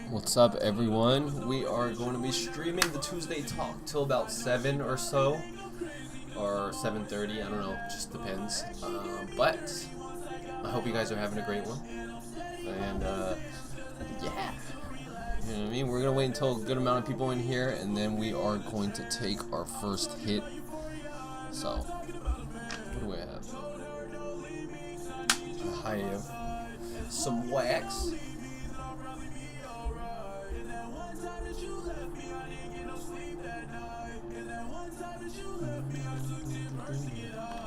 What's up, everyone? We are going to be streaming the Tuesday Talk till about 7 or so, or 7:30. I don't know, just depends. But I hope you guys are having a great one. And yeah, you know what I mean. We're gonna wait until a good amount of people in here, and then we are going to take our first hit. So, what do we have? I have some wax.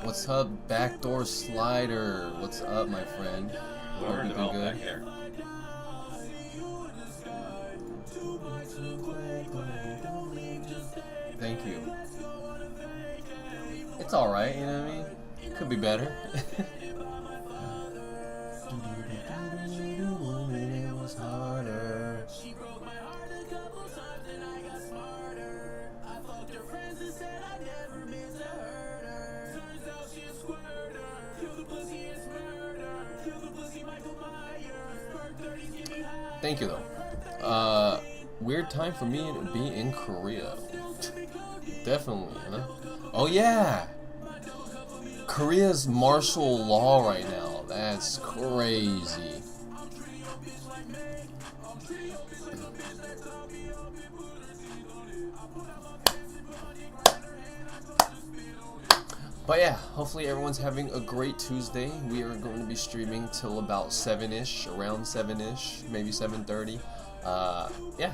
What's up, backdoor slider? What's up, my friend? Hope you've been good. Thank you. It's alright, you know what I mean? It could be better. Thank you, though. Weird time for me to be in Korea. Definitely, huh? Oh, yeah! Korea's martial law right now. That's crazy. But yeah, hopefully everyone's having a great Tuesday. We are going to be streaming till about 7-ish, around 7-ish, maybe 7:30. Yeah,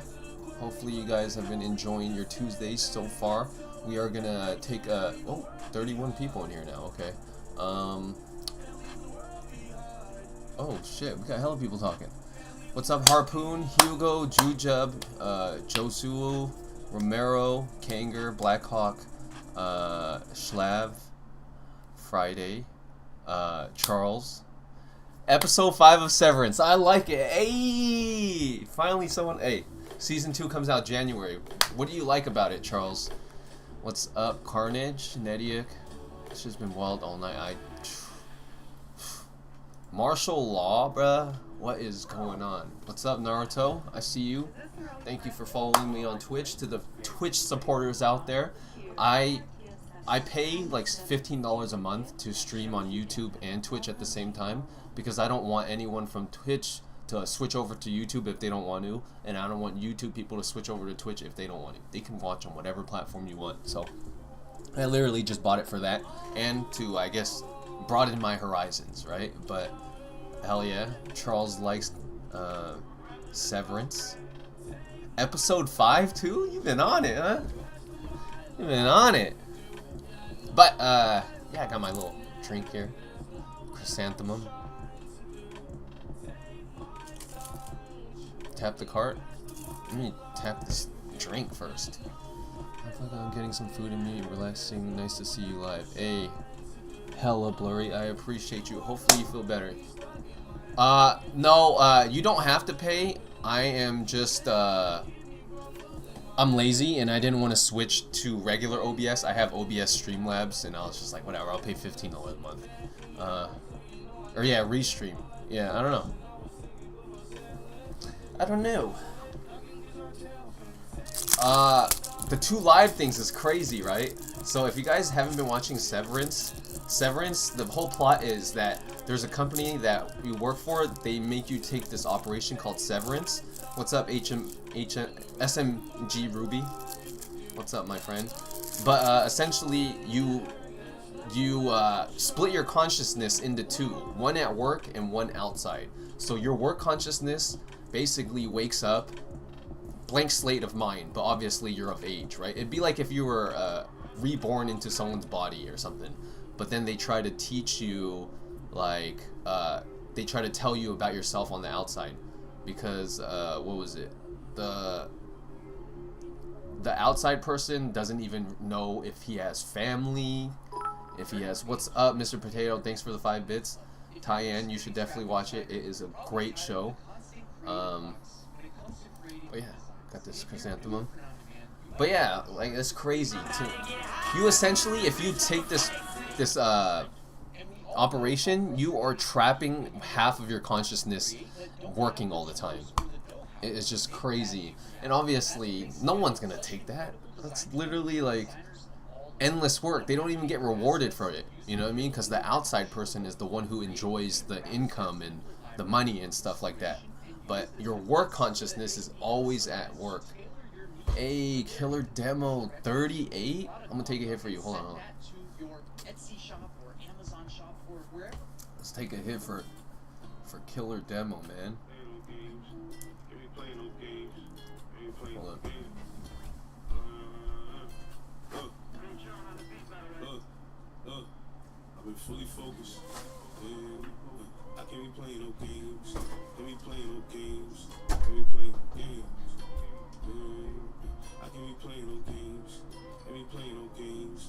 hopefully you guys have been enjoying your Tuesdays so far. We are gonna take 31 people in here now, okay. Oh shit, we got hella people talking. What's up, Harpoon, Hugo, Jujub, Josu, Romero, Kanger, Blackhawk, Schlav, Friday, Charles. Episode 5 of Severance. I like it. Hey, finally someone. Hey, season 2 comes out January. What do you like about it, Charles? What's up, Carnage, Nediak? It's just been wild all night. Martial law, bruh. What is going on? What's up, Naruto? I see you. Thank you for following me on Twitch. To the Twitch supporters out there, I pay like $15 a month to stream on YouTube and Twitch at the same time because I don't want anyone from Twitch to switch over to YouTube if they don't want to, and I don't want YouTube people to switch over to Twitch if they don't want to. They can watch on whatever platform you want. So I literally just bought it for that and to, I guess, broaden my horizons, right? But hell yeah, Charles likes Severance. Episode 5 too? You've been on it, huh? You've been on it. But, yeah, I got my little drink here. Chrysanthemum. Tap the cart. Let me tap this drink first. I feel like I'm getting some food in me, relaxing. Nice to see you live. Hey, hella blurry. I appreciate you. Hopefully you feel better. No, you don't have to pay. I am just, I'm lazy and I didn't want to switch to regular OBS. I have OBS Streamlabs and I was just like, whatever, I'll pay $15 a month. Or yeah, Restream. Yeah, I don't know. The 2 live things is crazy, right? So if you guys haven't been watching Severance, the whole plot is that there's a company that you work for. They make you take this operation called Severance. What's up, SMG Ruby? What's up, my friend? But essentially, you split your consciousness into 2, one at work and one outside. So your work consciousness basically wakes up, blank slate of mind, but obviously you're of age, right? It'd be like if you were reborn into someone's body or something, but then they try to teach you, like, they try to tell you about yourself on the outside, because, what was it? The outside person doesn't even know if he has family, if he has... What's up, Mr. Potato? Thanks for the 5 bits. Tyann, you should definitely watch it. It is a great show. But yeah, got this chrysanthemum. But yeah, like, it's crazy too. You essentially, if you take this operation, you are trapping half of your consciousness working all the time. It's just crazy. And obviously, no one's gonna take that. That's literally like endless work. They don't even get rewarded for it. You know what I mean? Because the outside person is the one who enjoys the income and the money and stuff like that. But your work consciousness is always at work. Hey, killer demo 38? I'm gonna take a hit for you. Hold on. Let's take a hit for killer demo, man. Hold on. I've been fully focused. I can't be playing no games. Can't be playing no games. Can't be playing no games. I can't be playing no games. Can't be playing no games.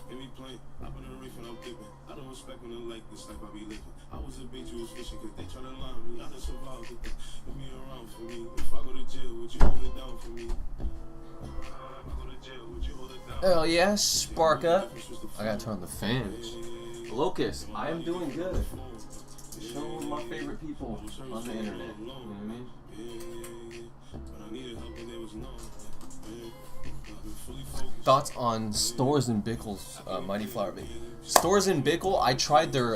Can't be playing. I've been in a reef and I'm dipping. I don't respect when they like this life I be living. I was a bitch who was fishing cause they tryna line me. I done survived it. Put me around for me. If I go to jail, would you hold it down for me? If I go to jail, would you hold it down? Hell yeah, spark up. I gotta turn on the fans. Locust, I am doing good. Show my favorite people on the internet. You know what I mean? Thoughts on Stores and Bickle's Mighty Flower Baby? Stores and Bickle, I tried their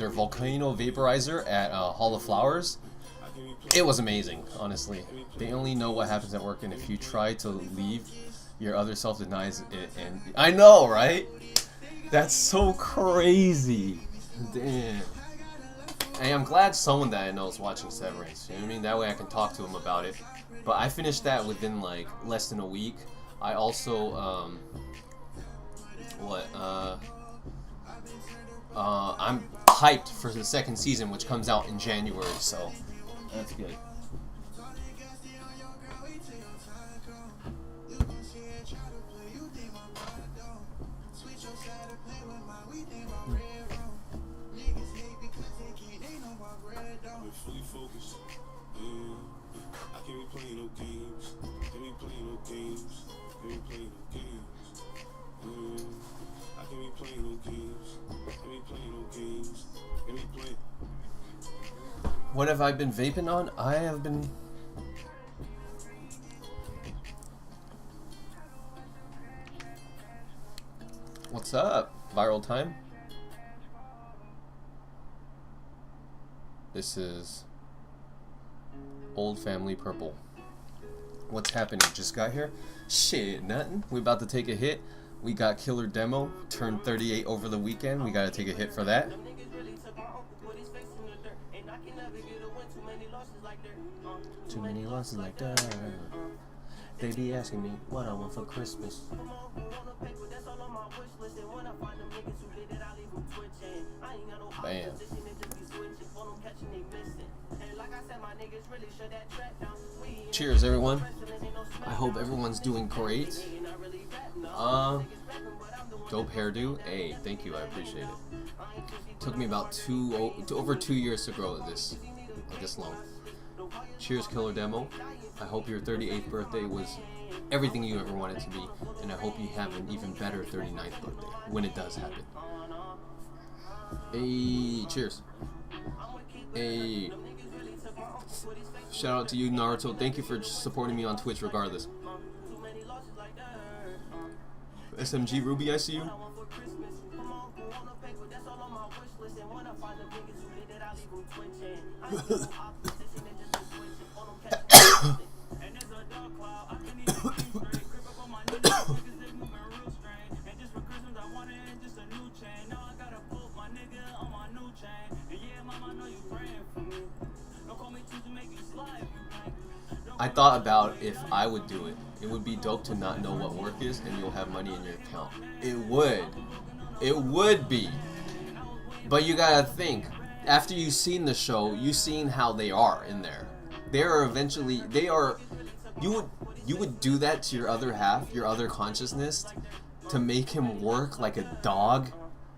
volcano vaporizer at Hall of Flowers. It was amazing, honestly. They only know what happens at work, and if you try to leave, your other self denies it. And I know, right? That's so crazy. Damn. Hey, I'm glad someone that I know is watching Severance. You know what I mean? That way I can talk to him about it. But I finished that within like less than a week. I also I'm hyped for the second season, which comes out in January, so that's good. Fully focused. I can't be playing no games. Can't be playing no games. Can't be playing no games. I can't be playing no games. Can't be playing no games. Can't be playing. What have I been vaping on? I have been. What's up? Viral time? This is Old Family Purple. What's happening? Just got here? Shit, nothing. We about to take a hit. We got Killer Demo, turned 38 over the weekend. We gotta take a hit for that. Too many losses like that. They be asking me what I want for Christmas. Bam. Cheers, everyone. I hope everyone's doing great. Dope hairdo. Hey, thank you. I appreciate it. Took me about over 2 years to grow this long. Cheers, Killer Demo. I hope your 38th birthday was everything you ever wanted to be, and I hope you have an even better 39th birthday when it does happen. Hey, cheers. Hey. Shout out to you, Naruto. Thank you for supporting me on Twitch regardless. SMG Ruby, I see you. I thought about if I would do it. It would be dope to not know what work is and you'll have money in your account. It would. It would be. But you gotta think, after you've seen the show, you've seen how they are in there. You would do that to your other half, your other consciousness, to make him work like a dog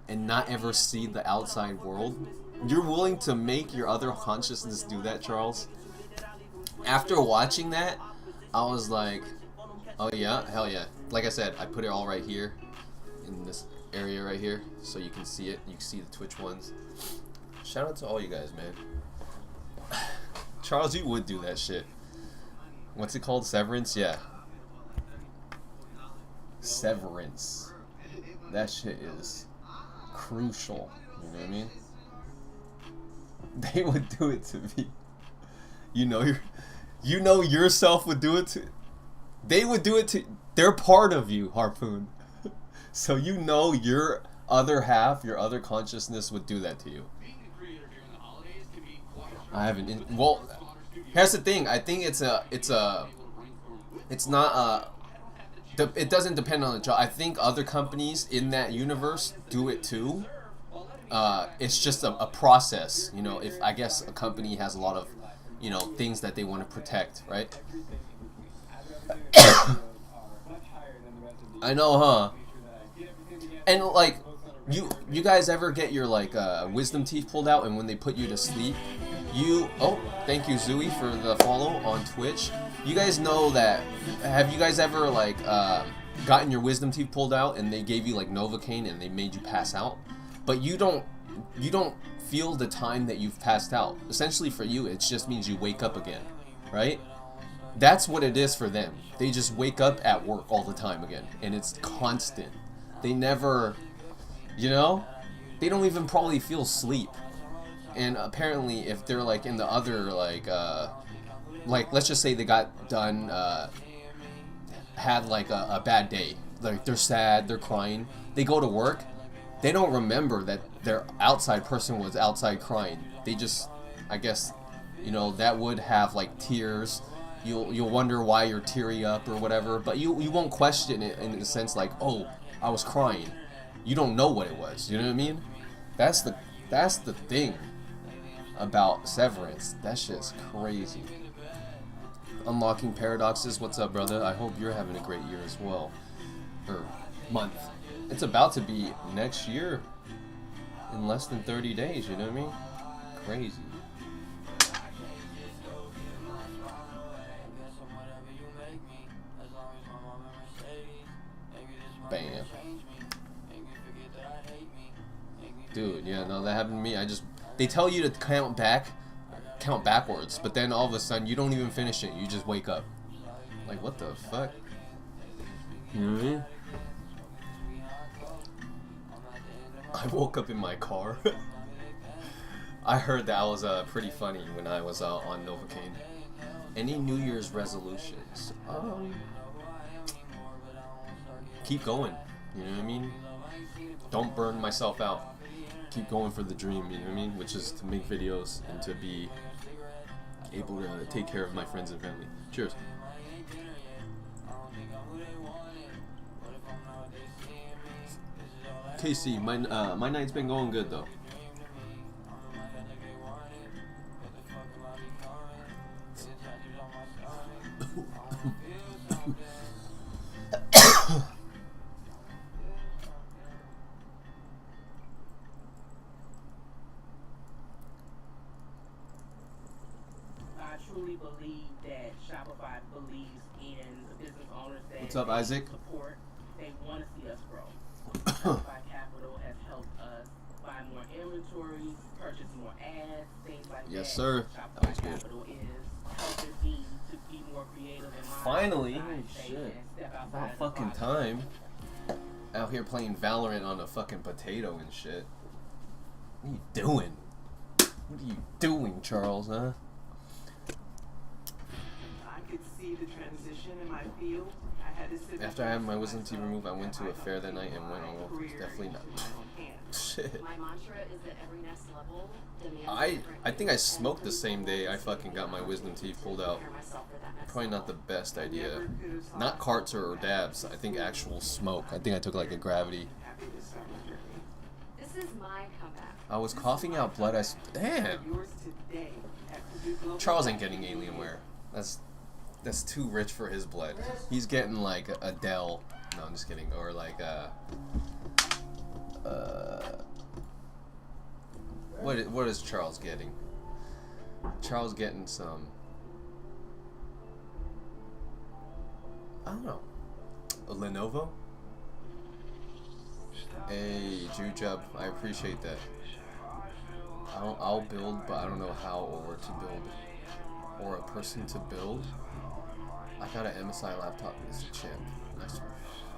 and not ever see the outside world. You're willing to make your other consciousness do that, Charles? After watching that, I was like, oh yeah, hell yeah. Like I said, I put it all right here in this area right here, so you can see it. You can see the Twitch ones. Shout out to all you guys, man. Charles, you would do that shit. What's it called? Severance? Yeah. Severance. That shit is crucial. You know what I mean? They would do it to me. You know yourself would do it to. They would do it to. They're part of you, Harpoon. So you know your other half, your other consciousness would do that to you. I haven't. Well, here's the thing. I think it's not it doesn't depend on the job. I think other companies in that universe do it too. It's just a process. You know, if I guess a company has a lot of, you know, things that they want to protect, right? I know, huh? And like, you guys ever get your like wisdom teeth pulled out, and when they put you to sleep, thank you Zooey for the follow on Twitch. You guys know that? Have you guys ever like gotten your wisdom teeth pulled out and they gave you like Novocaine and they made you pass out, but you don't feel the time that you've passed out. Essentially for you, it just means you wake up again, right? That's what it is for them. They just wake up at work all the time again, and it's constant. They never, you know, they don't even probably feel sleep. And apparently, if they're like in the other like let's just say they got done, had like a bad day, like they're sad, they're crying, they go to work, they don't remember that their outside person was outside crying. They just, I guess, you know, that would have like tears. You'll wonder why you're teary up or whatever, but you won't question it in the sense like, oh, I was crying. You don't know what it was. You know what I mean? That's the thing about Severance. That shit's crazy. Unlocking Paradoxes, what's up, brother? I hope you're having a great year as well. Or month. It's about to be next year in less than 30 days, you know what I mean? Crazy. Bam. Dude, yeah, no, that happened to me. They tell you to count backwards, but then all of a sudden you don't even finish it. You just wake up. Like, what the fuck? You know what I mean? I woke up in my car. I heard that was pretty funny when I was on Novocaine. Any New Year's resolutions? Keep going. You know what I mean? Don't burn myself out. Keep going for the dream, you know what I mean? Which is to make videos and to be able to take care of my friends and family. Cheers. KC, my night's been going good though. Believe that Shopify believes in the business owners that what's up, Isaac? Support. They want to see us grow. Shopify Capital has helped us buy more inventory, purchase more ads, things like that. Yes, sir. Shopify Capital is helping me to be more creative in my finally, shit. About fucking time. Out here playing Valorant on a fucking potato and shit. What are you doing? What are you doing, Charles, huh? Could see the transition in my field. I had to sit after I had my wisdom teeth removed, I went to a fair that night and went on walk. Definitely not. Shit. My mantra is that every next level demands I think I smoked the same day I fucking got my wisdom teeth pulled out. Probably not the best idea. Not carts or dabs. I think actual smoke. I think I took like a gravity. This is my comeback. I was coughing out blood. Damn. Charles ain't getting Alienware. That's too rich for his blood. He's getting like Adele. No, I'm just kidding. Or like what is Charles getting? Charles getting some, I don't know, a Lenovo? Hey, Jujub, I appreciate that. I'll build, but I don't know how or where to build. Or a person to build. I got an MSI laptop. It's a champ. Nice one.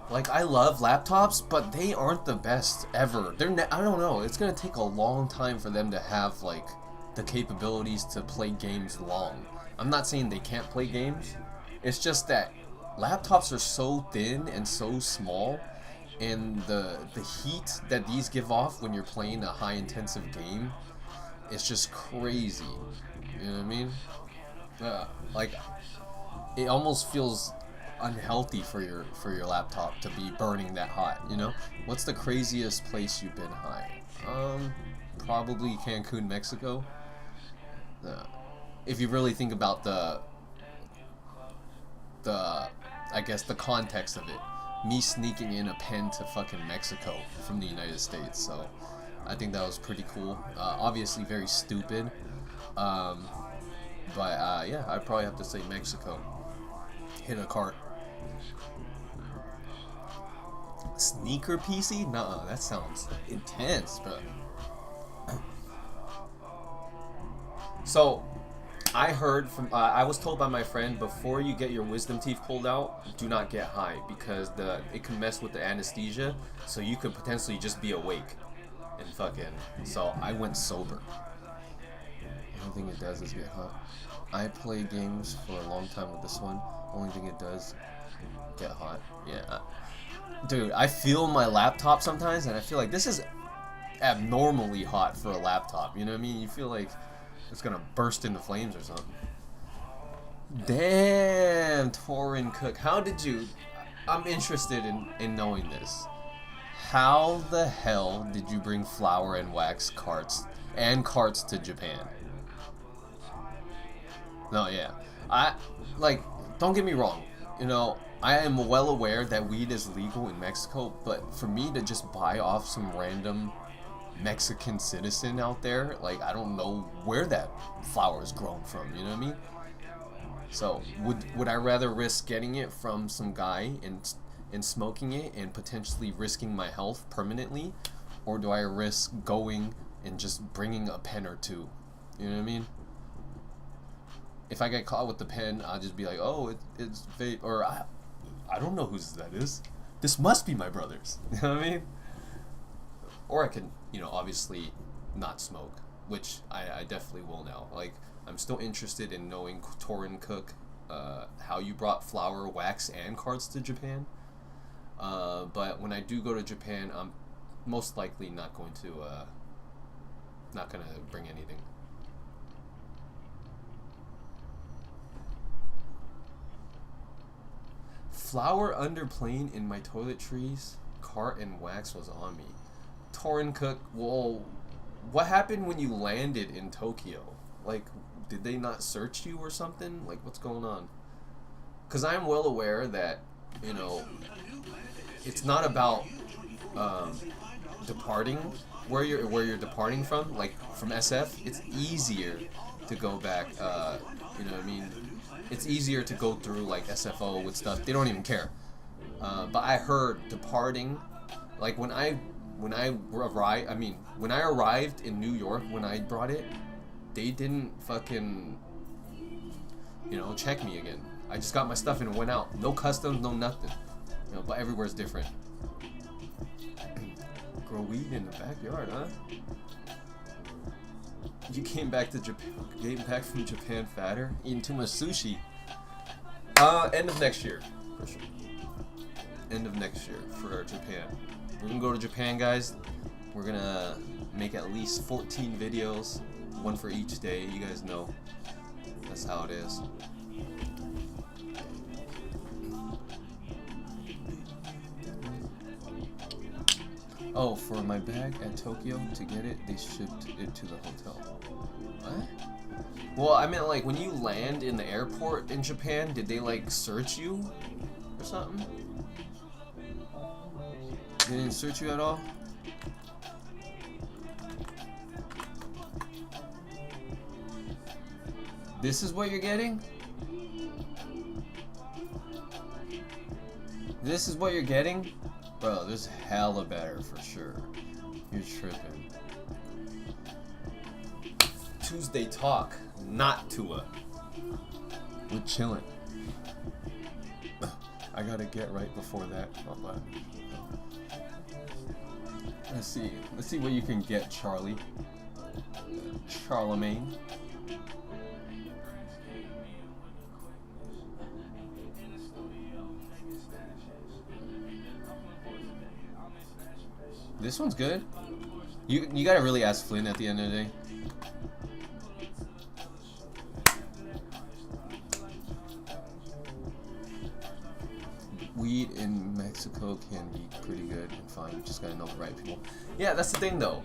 Like, I love laptops, but they aren't the best ever. I don't know. It's gonna take a long time for them to have, like, the capabilities to play games long. I'm not saying they can't play games. It's just that laptops are so thin and so small, and the heat that these give off when you're playing a high intensive game, it's just crazy. You know what I mean? Like, it almost feels unhealthy for your laptop to be burning that hot, you know? What's the craziest place you've been high? Probably Cancun, Mexico. If you really think about the I guess the context of it, me sneaking in a pen to fucking Mexico from the United States, so I think that was pretty cool. Obviously very stupid, but yeah, I'd probably have to say Mexico. Hit a cart. Sneaker PC? Nuh-uh, that sounds intense, bro. So, I heard from, I was told by my friend, before you get your wisdom teeth pulled out, do not get high, because it can mess with the anesthesia, so you could potentially just be awake. And fucking, so I went sober. The only thing it does is get hot. I play games for a long time with this one. Only thing it does, get hot. Yeah. Dude, I feel my laptop sometimes, and I feel like this is abnormally hot for a laptop. You know what I mean? You feel like it's gonna burst into flames or something. Damn, Torin Cook. How did you... I'm interested in knowing this. How the hell did you bring flour and wax carts to Japan? No, yeah. Don't get me wrong. You know, I am well aware that weed is legal in Mexico, but for me to just buy off some random Mexican citizen out there, like, I don't know where that flower is grown from, you know what I mean? So, would I rather risk getting it from some guy and smoking it and potentially risking my health permanently, or do I risk going and just bringing a pen or two? You know what I mean? If I get caught with the pen, I'll just be like, oh, it's vape, or I don't know whose that is. This must be my brother's. You know what I mean? Or I can, you know, obviously not smoke, which I definitely will now. Like, I'm still interested in knowing, Torin Cook, how you brought flour, wax, and cards to Japan. But when I do go to Japan, I'm most likely not going to bring anything. Flour underplaying in my toiletries, cart and wax was on me. Torin Cook, well, what happened when you landed in Tokyo? Like, did they not search you or something? Like, what's going on? Because I'm well aware that, you know, it's not about departing where you're departing from, like from SF. It's easier to go back. You know what I mean? It's easier to go through like SFO with stuff. They don't even care. But I heard departing, like when I arrived in New York when I brought it, they didn't fucking, you know, check me again. I just got my stuff and went out. No customs, no nothing. You know, but everywhere's different. Grow weed in the backyard, huh? You came back from Japan fatter, eating too much sushi. End of next year, for sure. End of next year for Japan. We're gonna go to Japan, guys. We're gonna make at least 14 videos, one for each day. You guys know that's how it is. Oh, for my bag at Tokyo, to get it, they shipped it to the hotel. What? Well, I meant like when you land in the airport in Japan, did they like search you or something? They didn't search you at all? This is what you're getting? This is what you're getting? Bro, this is hella better for sure. You're tripping. Tuesday talk, not Tua. We're chilling. I gotta get right before that. Let's see what you can get, Charlie. Charlemagne. This one's good. You gotta really ask Flynn at the end of the day. Weed in Mexico can be pretty good and fine. You just gotta know the right people. Yeah, that's the thing though.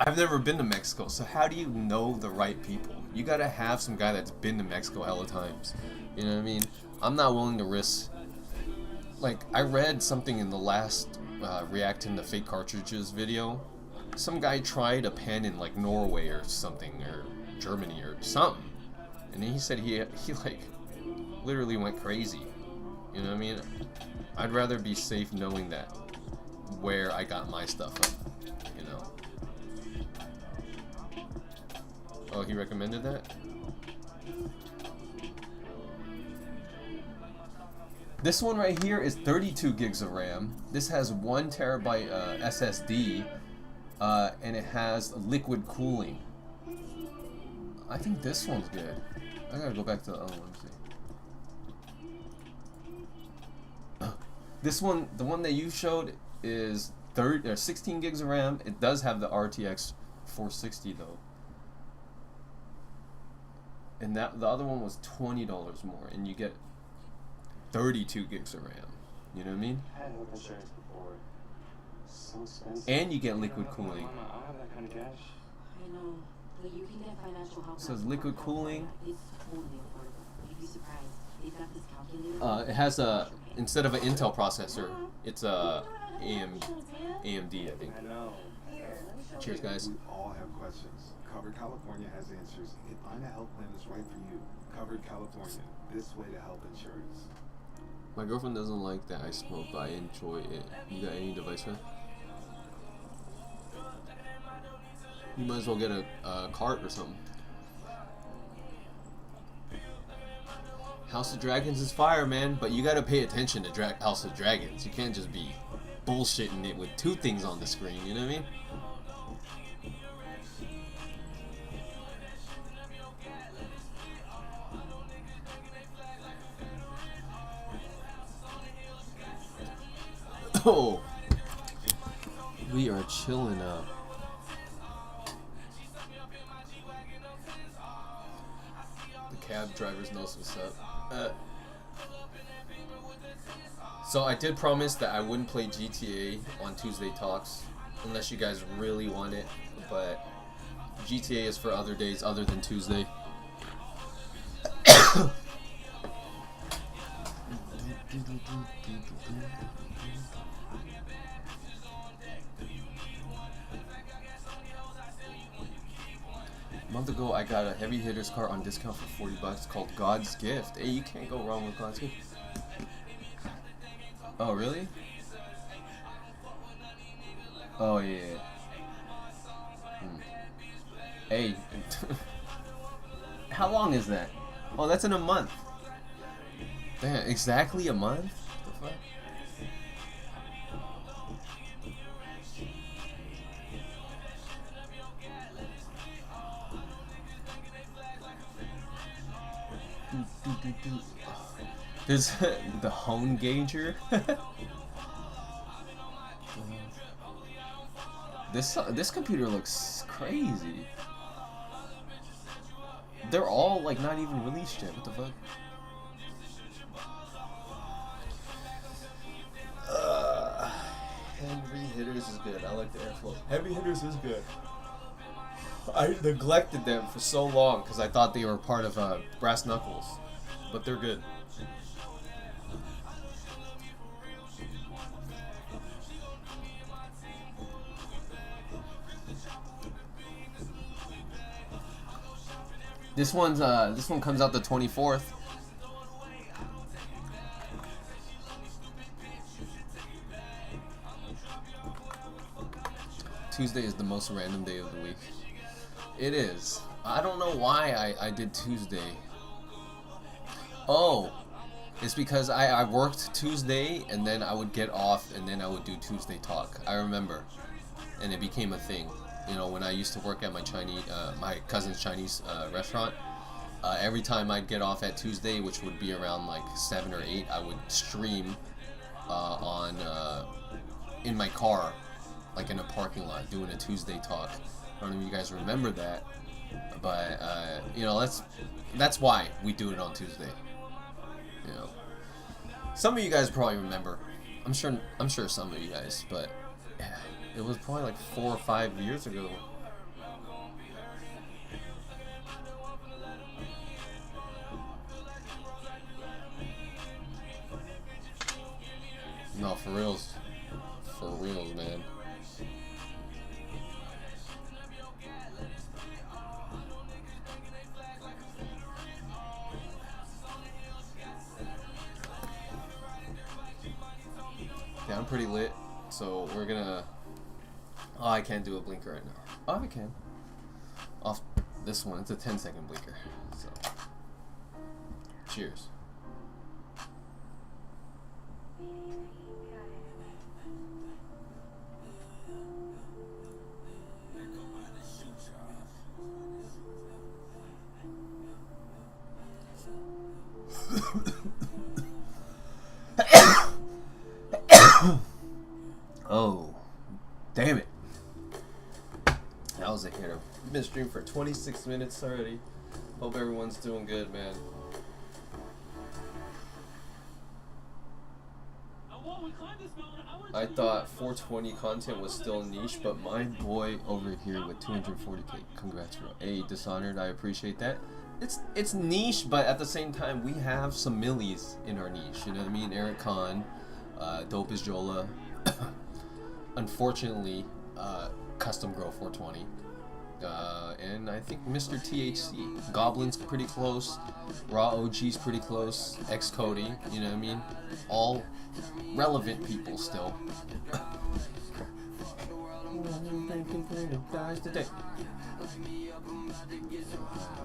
I've never been to Mexico, so how do you know the right people? You gotta have some guy that's been to Mexico hella times. You know what I mean? I'm not willing to risk. Like, I read something in the last reacting to fake cartridges video. Some guy tried a pen in like Norway or something, or Germany or something, and then he said he like literally went crazy. You know what I mean? I'd rather be safe knowing that where I got my stuff from, you know. Oh, he recommended that? This one right here is 32 gigs of RAM. This has 1 terabyte SSD, and it has liquid cooling. I think this one's good. I gotta go back to the other one. This one, the one that you showed, is 16 gigs of RAM. It does have the RTX 460 though, and that the other one was $20 more, and you get 32 gigs of RAM. You know what I mean? I had health insurance before. So expensive. And you get liquid cooling. Mama, I don't have that kind of cash. I know, but you can get financial help. It says liquid cooling. It's totally affordable. You'd be surprised. They've got this calculator. It has a, instead of an Intel processor, it's a AMD, I think. I know. Cheers, guys. We all have questions. Covered California has answers. And find a health plan that's right for you. Covered California. This way to health insurance. My girlfriend doesn't like that I smoke, but I enjoy it. You got any device for that? You might as well get a cart or something. House of Dragons is fire, man, but you gotta pay attention to House of Dragons. You can't just be bullshitting it with 2 things on the screen, you know what I mean? Oh, we are chilling up. The cab drivers knows what's up. So I did promise that I wouldn't play GTA on Tuesday Talks unless you guys really want it, but GTA is for other days other than Tuesday. A month ago, I got a heavy hitters cart on discount for $40 called God's Gift. Hey, you can't go wrong with God's Gift. Oh, really? Oh, yeah. Hey. How long is that? Oh, that's in a month. Damn, exactly a month? What the fuck? There's the hone gauger. This computer looks crazy. They're all like not even released yet. What the fuck? Heavy hitters is good. I like the airflow. Heavy hitters is good. I neglected them for so long because I thought they were part of Brass Knuckles, but they're good. This one comes out the 24th. Tuesday is the most random day of the week. It is. I don't know why I did Tuesday. Oh, it's because I worked Tuesday and then I would get off and then I would do Tuesday talk. I remember, and it became a thing. You know, when I used to work at my my cousin's Chinese restaurant, every time I'd get off at Tuesday, which would be around like 7 or 8, I would stream in my car, like in a parking lot, doing a Tuesday talk. I don't know if you guys remember that, but you know, that's why we do it on Tuesday. You know, some of you guys probably remember. I'm sure some of you guys, but yeah, it was probably like 4 or 5 years ago. No, for reals, man. Yeah, I'm pretty lit, so we're gonna... Oh, I can't do a blinker right now. Oh, I can. Off this one, it's a 10-second blinker, so... Cheers. Oh, damn it. That was a hitter. We've been streaming for 26 minutes already. Hope everyone's doing good, man. I thought 420 content was still niche, but my boy over here with 240k. Congrats, bro. Hey, Dishonored, I appreciate that. It's niche, but at the same time, we have some millies in our niche. You know what I mean? Eric Khan, Dope is Jola. Unfortunately, Custom Grow 420. And I think Mr. THC. Goblin's pretty close. Raw OG's pretty close. X Cody, you know what I mean? All relevant people still.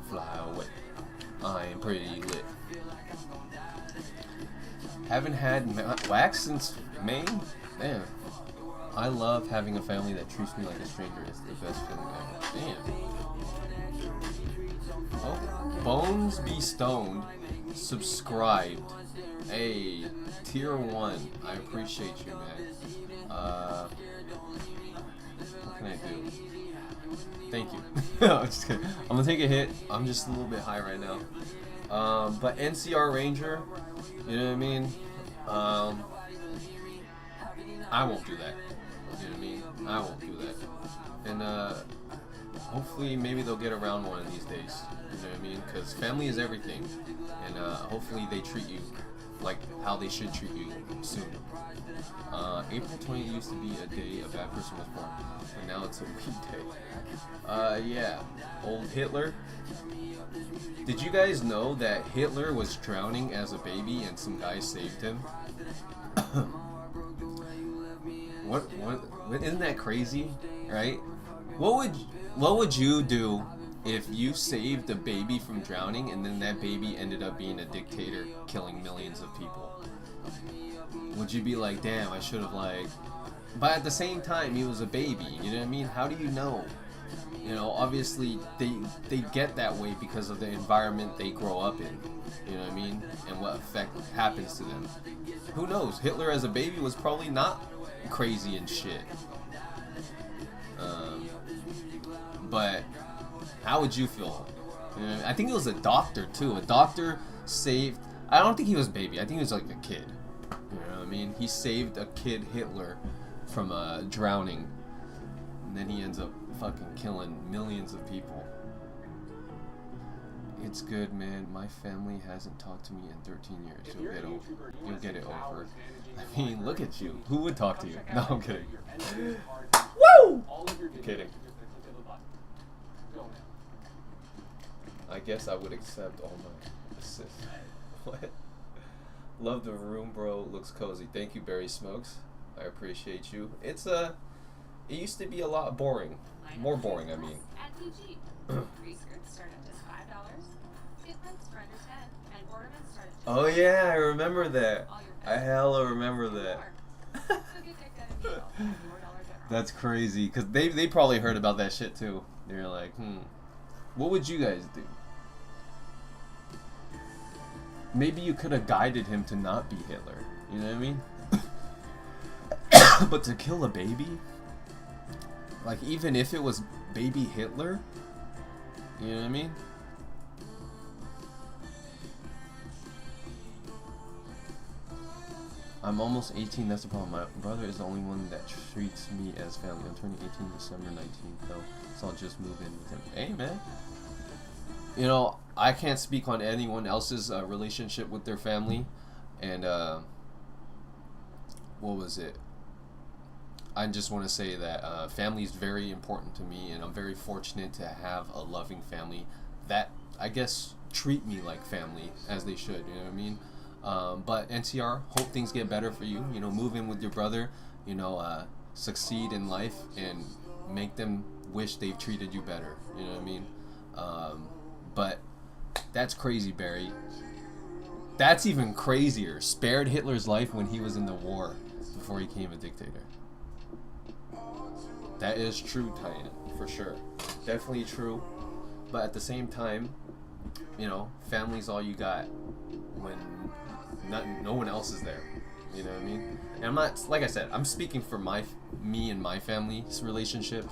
Fly away. I am pretty lit. Haven't had wax since May? Man. I love having a family that treats me like a stranger. It's the best feeling ever. Damn. Oh, Bones Be Stoned. Subscribed. Hey, tier 1. I appreciate you, man. What can I do? Thank you. I'm just kidding. I'm gonna take a hit. I'm just a little bit high right now. But NCR Ranger, you know what I mean? I won't do that. You know what I mean? I won't do that. And hopefully maybe they'll get around one of these days. You know what I mean? Because family is everything. And hopefully they treat you like how they should treat you soon. April 20th used to be a day a bad person was born, but now it's a weekday. Yeah, old Hitler. Did you guys know that Hitler was drowning as a baby and some guy saved him? What? Isn't that crazy? Right? What would you do if you saved a baby from drowning and then that baby ended up being a dictator killing millions of people? Would you be like, damn, I should have but at the same time, he was a baby, you know what I mean? How do you know? You know, obviously they get that way because of the environment they grow up in, you know what I mean? And what effect happens to them. Who knows? Hitler as a baby was probably not crazy and shit. But how would you feel? You know, I think it was a doctor too. A doctor saved. I don't think he was a baby. I think he was like a kid. You know what I mean? He saved a kid, Hitler, from drowning, and then he ends up fucking killing millions of people. It's good, man. My family hasn't talked to me in 13 years. You'll get it over. I mean, look at you. Who would talk to you? No, I'm kidding. Woo! Kidding. I guess I would accept all my assists. What? Love the room, bro. Looks cozy. Thank you, Barry Smokes. I appreciate you. It's It used to be a lot boring. More boring, I mean. At PG, free skirts start at just $5. Fit prints for under 10, and ornaments start at just Oh yeah, I remember that. all your I hella remember that. So get decked out in deals. Your dollars are That's crazy, because they probably heard about that shit too. They're like, what would you guys do? Maybe you could have guided him to not be Hitler. You know what I mean? But to kill a baby? Like, even if it was baby Hitler? You know what I mean? I'm almost 18, that's the problem. My brother is the only one that treats me as family. I'm turning 18 December 19th, though, so I'll just move in with him. Hey, man. You know, I can't speak on anyone else's relationship with their family, and, what was it? I just want to say that family is very important to me, and I'm very fortunate to have a loving family that, I guess, treat me like family, as they should, you know what I mean? But NCR, hope things get better for you. You know, move in with your brother, you know, succeed in life and make them wish they've treated you better. You know what I mean? But that's crazy, Barry. That's even crazier. Spared Hitler's life when he was in the war before he became a dictator. That is true, Titan, for sure. Definitely true. But at the same time, you know, family's all you got when no one else is there. You know what I mean? And I'm not, like I said, I'm speaking for me and my family's relationship.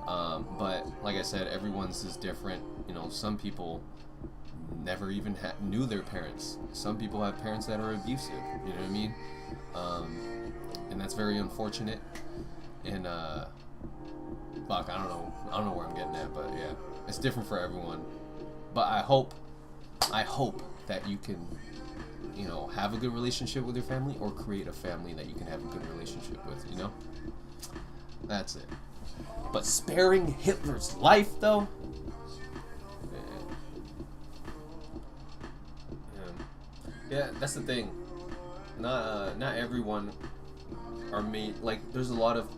But like I said, everyone's is different. You know, some people never even knew their parents. Some people have parents that are abusive. You know what I mean? And that's very unfortunate. And fuck, I don't know where I'm getting at, but yeah, it's different for everyone. But I hope that you can, you know, have a good relationship with your family, or create a family that you can have a good relationship with, you know? That's it. But sparing Hitler's life, though? Yeah, that's the thing. Not everyone are made, like, there's a lot of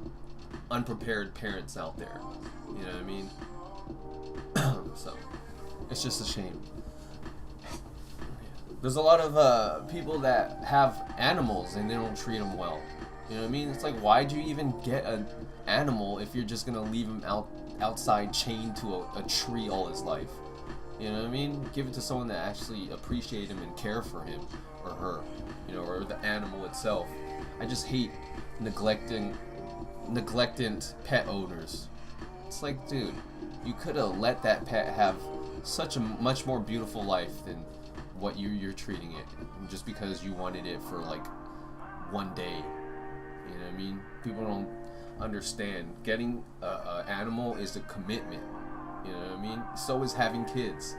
unprepared parents out there. You know what I mean? So, it's just a shame. There's a lot of people that have animals and they don't treat them well. You know what I mean? It's like, why'd you even get an animal if you're just gonna leave him outside chained to a tree all his life? You know what I mean? Give it to someone that actually appreciate him and care for him or her, you know, or the animal itself. I just hate neglecting pet owners. It's like, dude, you could have let that pet have such a much more beautiful life than what you're treating it, just because you wanted it for like one day. You know what I mean? People don't understand. Getting a animal is a commitment. You know what I mean? So is having kids.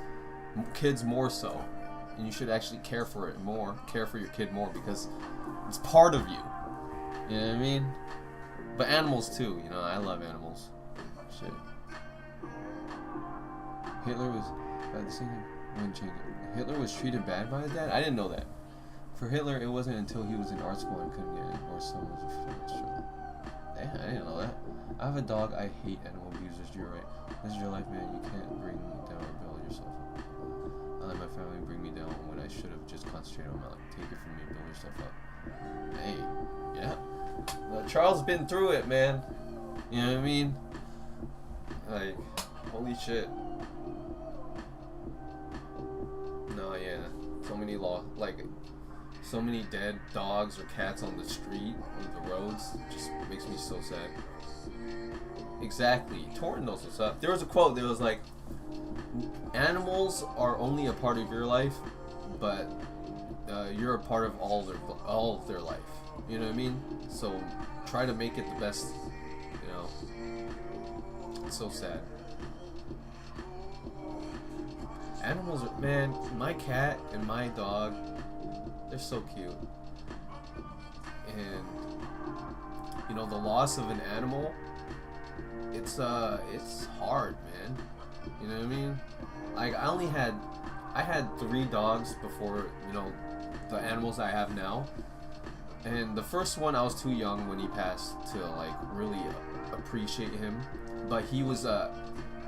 Kids more so. And you should actually care for it more. Care for your kid more, because it's part of you. You know what I mean? But animals too. You know, I love animals. Shit. Hitler was at the same time. Hitler was treated bad by his dad? I didn't know that. For Hitler, it wasn't until he was in art school and couldn't get in, or someone was a French show. Damn, I didn't know that. I have a dog. I hate animal abusers. You're right. This is your life, man. You can't bring me down or build yourself up. I let my family bring me down when I should have just concentrated on my life. Take it from me and build yourself up. Hey, yeah. Charles been through it, man. You know what I mean? Like, holy shit. No, yeah. So many so many dead dogs or cats on the street, on the roads. Just makes me so sad. Exactly. Torrin knows what's up. There was a quote that was like, animals are only a part of your life, but you're a part of all of their life. You know what I mean? So try to make it the best, you know. It's so sad. Animals are, man, my cat and my dog, they're so cute. And, you know, the loss of an animal, it's hard, man. You know what I mean? Like, I had 3 dogs before, you know, the animals I have now. And the first one, I was too young when he passed to like really appreciate him. But he was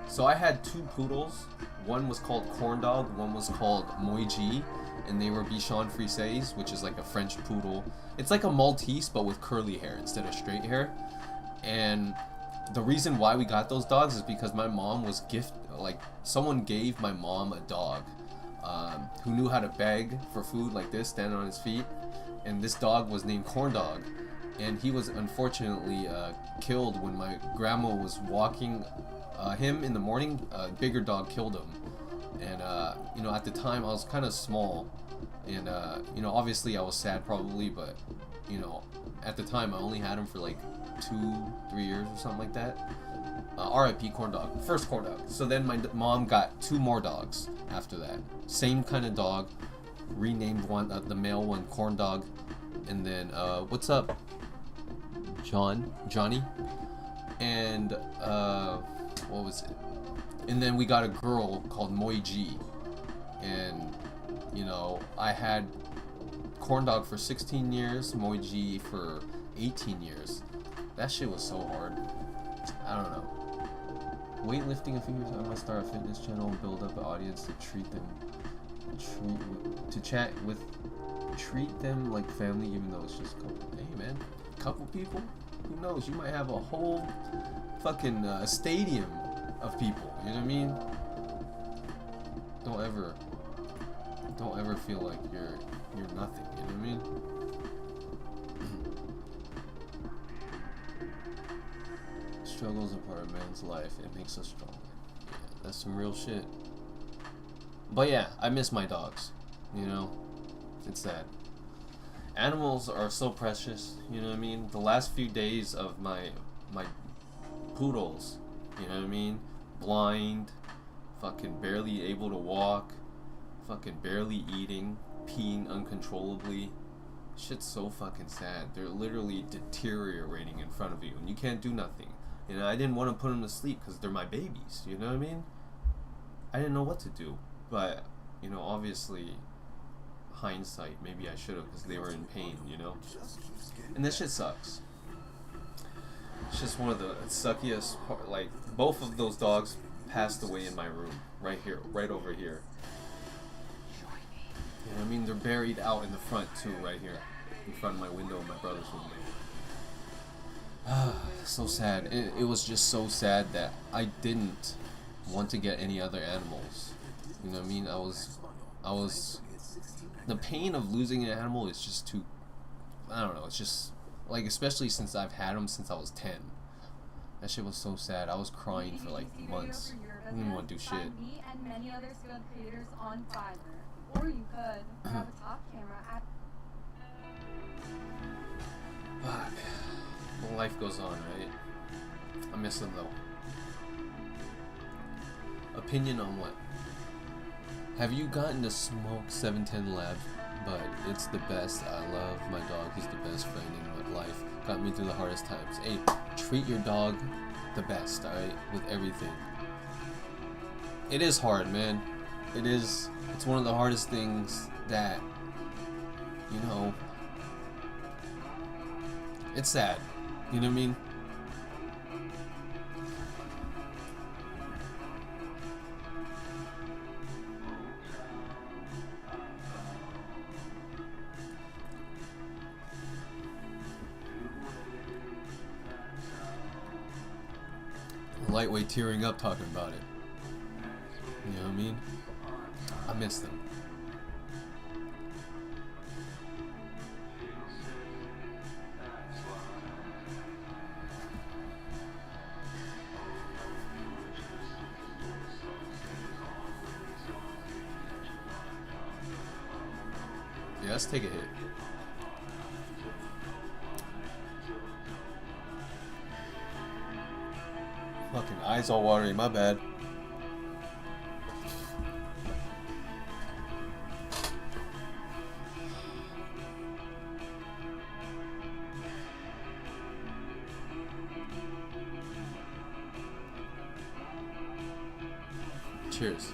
so I had two poodles. One was called Corn Dog, one was called Moiji, and they were Bichon Frises, which is like a French poodle. It's like a Maltese but with curly hair instead of straight hair. And the reason why we got those dogs is because my mom was someone gave my mom a dog who knew how to beg for food like this, standing on his feet. And this dog was named Corn Dog, and he was unfortunately killed when my grandma was walking him in the morning. A bigger dog killed him, and you know, at the time I was kind of small, and you know, obviously I was sad probably, but you know, at the time I only had him for like 2-3 years or something like that. R.I.P. Corn Dog, first Corn Dog. So then my mom got 2 more dogs after that, same kind of dog, renamed one, the male one Corn Dog, and then what's up, Johnny, and what was it? And then we got a girl called Moiji, and you know, I had Corn Dog for 16 years, Moiji for 18 years. That shit was so hard. I don't know. Weightlifting a few years, I must start a fitness channel and build up an audience to treat them like family, even though it's just a couple. Hey man, couple people, who knows? You might have a whole fucking stadium of people. You know what I mean? Don't ever feel like you're nothing. You know what I mean? Struggles are part of man's life. It makes us stronger. Yeah, that's some real shit. But yeah, I miss my dogs. You know, it's sad. Animals are so precious. You know what I mean? The last few days of my poodles, you know what I mean? Blind, fucking barely able to walk, fucking barely eating, peeing uncontrollably. Shit's so fucking sad. They're literally deteriorating in front of you, and you can't do nothing. You know, I didn't want to put them to sleep because they're my babies. You know what I mean? I didn't know what to do, but you know, obviously, hindsight, maybe I should have, because they were in pain. You know, and this shit sucks. It's just one of the suckiest part. Like, both of those dogs passed away in my room, right here, right over here. You know what I mean? They're buried out in the front too, right here, in front of my window in my brother's room. So sad. It was just so sad that I didn't want to get any other animals. You know what I mean? I was the pain of losing an animal is just too, I don't know, it's just like, especially since I've had them since I was 10. That shit was so sad. I was crying for like months. I didn't want to do shit. Me and many other skilled creators on Fiverr, or you could have a top camera at. Fuck. Well, life goes on, right? I miss them though. Opinion on what? Have you gotten to smoke 710 Lab? But it's the best. I love my dog. He's the best friend in my life. Got me through the hardest times. Hey, treat your dog the best, alright? With everything. It is hard, man. It is. It's one of the hardest things that, you know, it's sad. You know what I mean? Lightweight tearing up talking about it. You know what I mean? I miss them. Yeah, let's take a hit. Fucking eyes all watery, my bad. Cheers.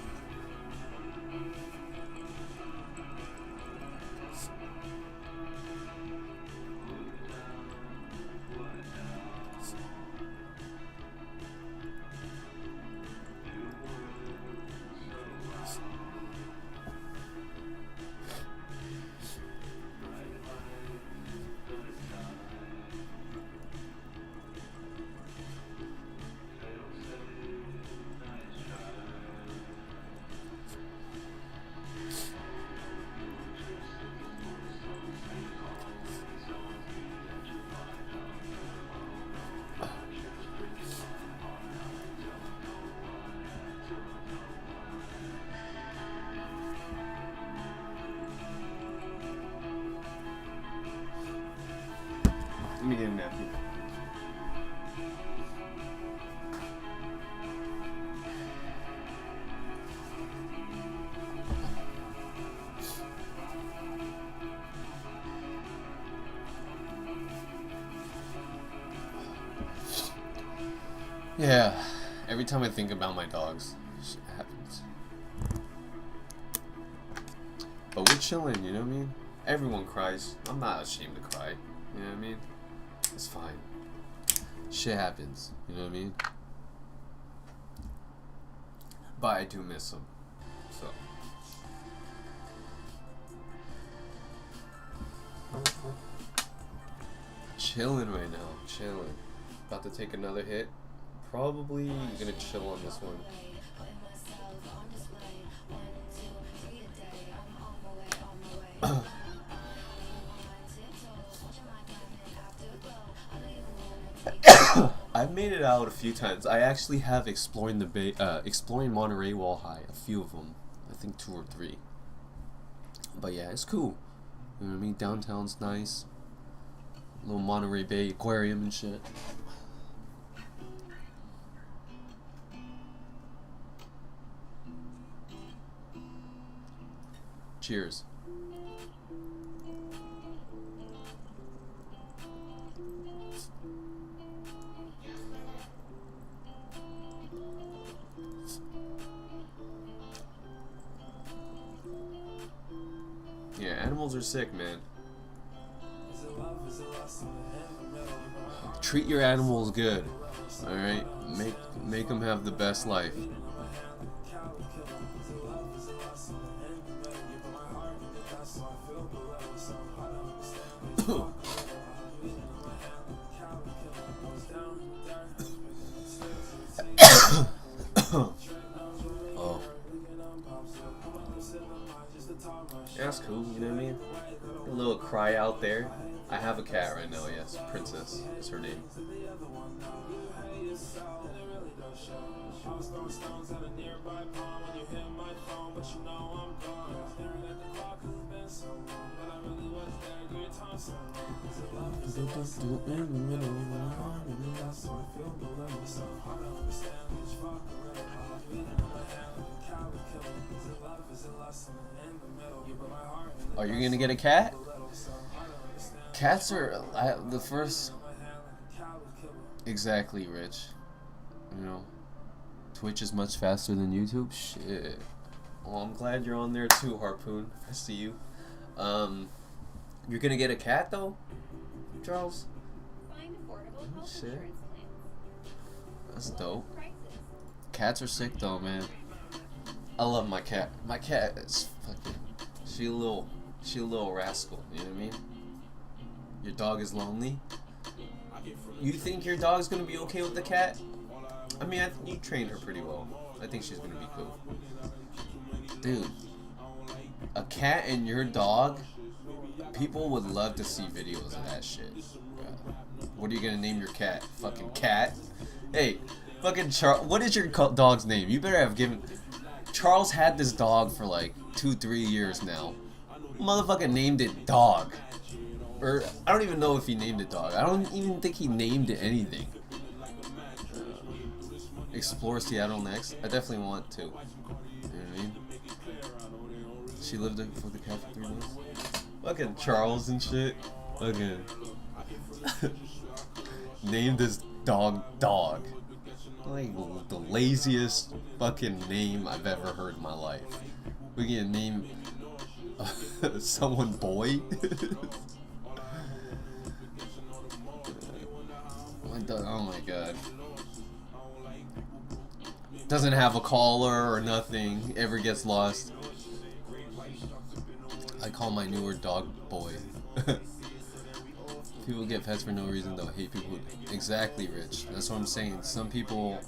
me get a napkin. Yeah, every time I think about my dogs, shit happens. But we're chilling, you know what I mean? Everyone cries. I'm not ashamed to cry. You know what I mean? It's fine. Shit happens. You know what I mean? But I do miss them. So. Chilling right now. Chilling. About to take another hit. Probably gonna chill on this one. I've made it out a few times. I actually have exploring the Bay, exploring Monterey Wall High, a few of them. I think 2 or 3. But yeah, it's cool. You know what I mean? Downtown's nice. Little Monterey Bay aquarium and shit. Cheers. Yeah, animals are sick, man. Treat your animals good. All right, make them have the best life. Oh. That's cool, you know what I mean? A little cry out there. I have a cat right now, yes. Princess is her name. Are you gonna get a cat? Cats are the first. Exactly, Rich. You know, Twitch is much faster than YouTube. Shit. Well, I'm glad you're on there too, Harpoon. I see you. You're gonna get a cat though, Charles? Find affordable Oh, health shit. insurance plans. That's dope. Prices. Cats are sick though, man. I love my cat. My cat is fucking. She a little rascal. You know what I mean? Your dog is lonely. You think your dog's gonna be okay with the cat? I mean, you trained her pretty well. I think she's gonna be cool. Dude, a cat and your dog. People would love to see videos of that shit. What are you gonna name your cat? Fucking Cat? Hey, fucking Charles. What is your dog's name? You better have given. Charles had this dog for like 2-3 years now. Motherfucker named it Dog. Or I don't even know if he named it Dog. I don't even think he named it anything. Explore Seattle next. I definitely want to. You know what I mean? She lived there for the cat for 3 months. Fucking Charles and shit. Fucking named this dog Dog. Like the laziest fucking name I've ever heard in my life. We can name someone Boy. Oh my god. Doesn't have a collar or nothing. Ever gets lost. I call my newer dog Boy. People get pets for no reason though. Hate people. Exactly, Rich. That's what I'm saying. Some people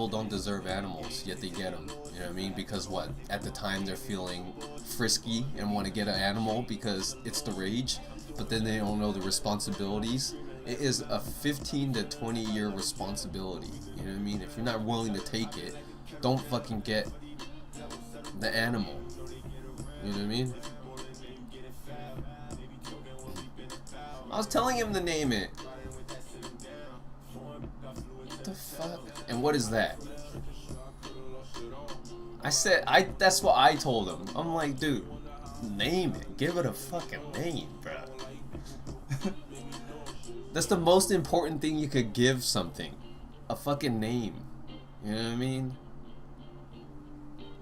don't deserve animals, yet they get them. You know what I mean? Because what? At the time they're feeling frisky and want to get an animal because it's the rage, but then they don't know the responsibilities. It is a 15 to 20 year responsibility. You know what I mean? If you're not willing to take it, don't fucking get the animal. You know what I mean? I was telling him to name it. What the fuck? And what is that? I said, that's what I told him. I'm like, dude, name it. Give it a fucking name, bro. That's the most important thing you could give something. A fucking name. You know what I mean?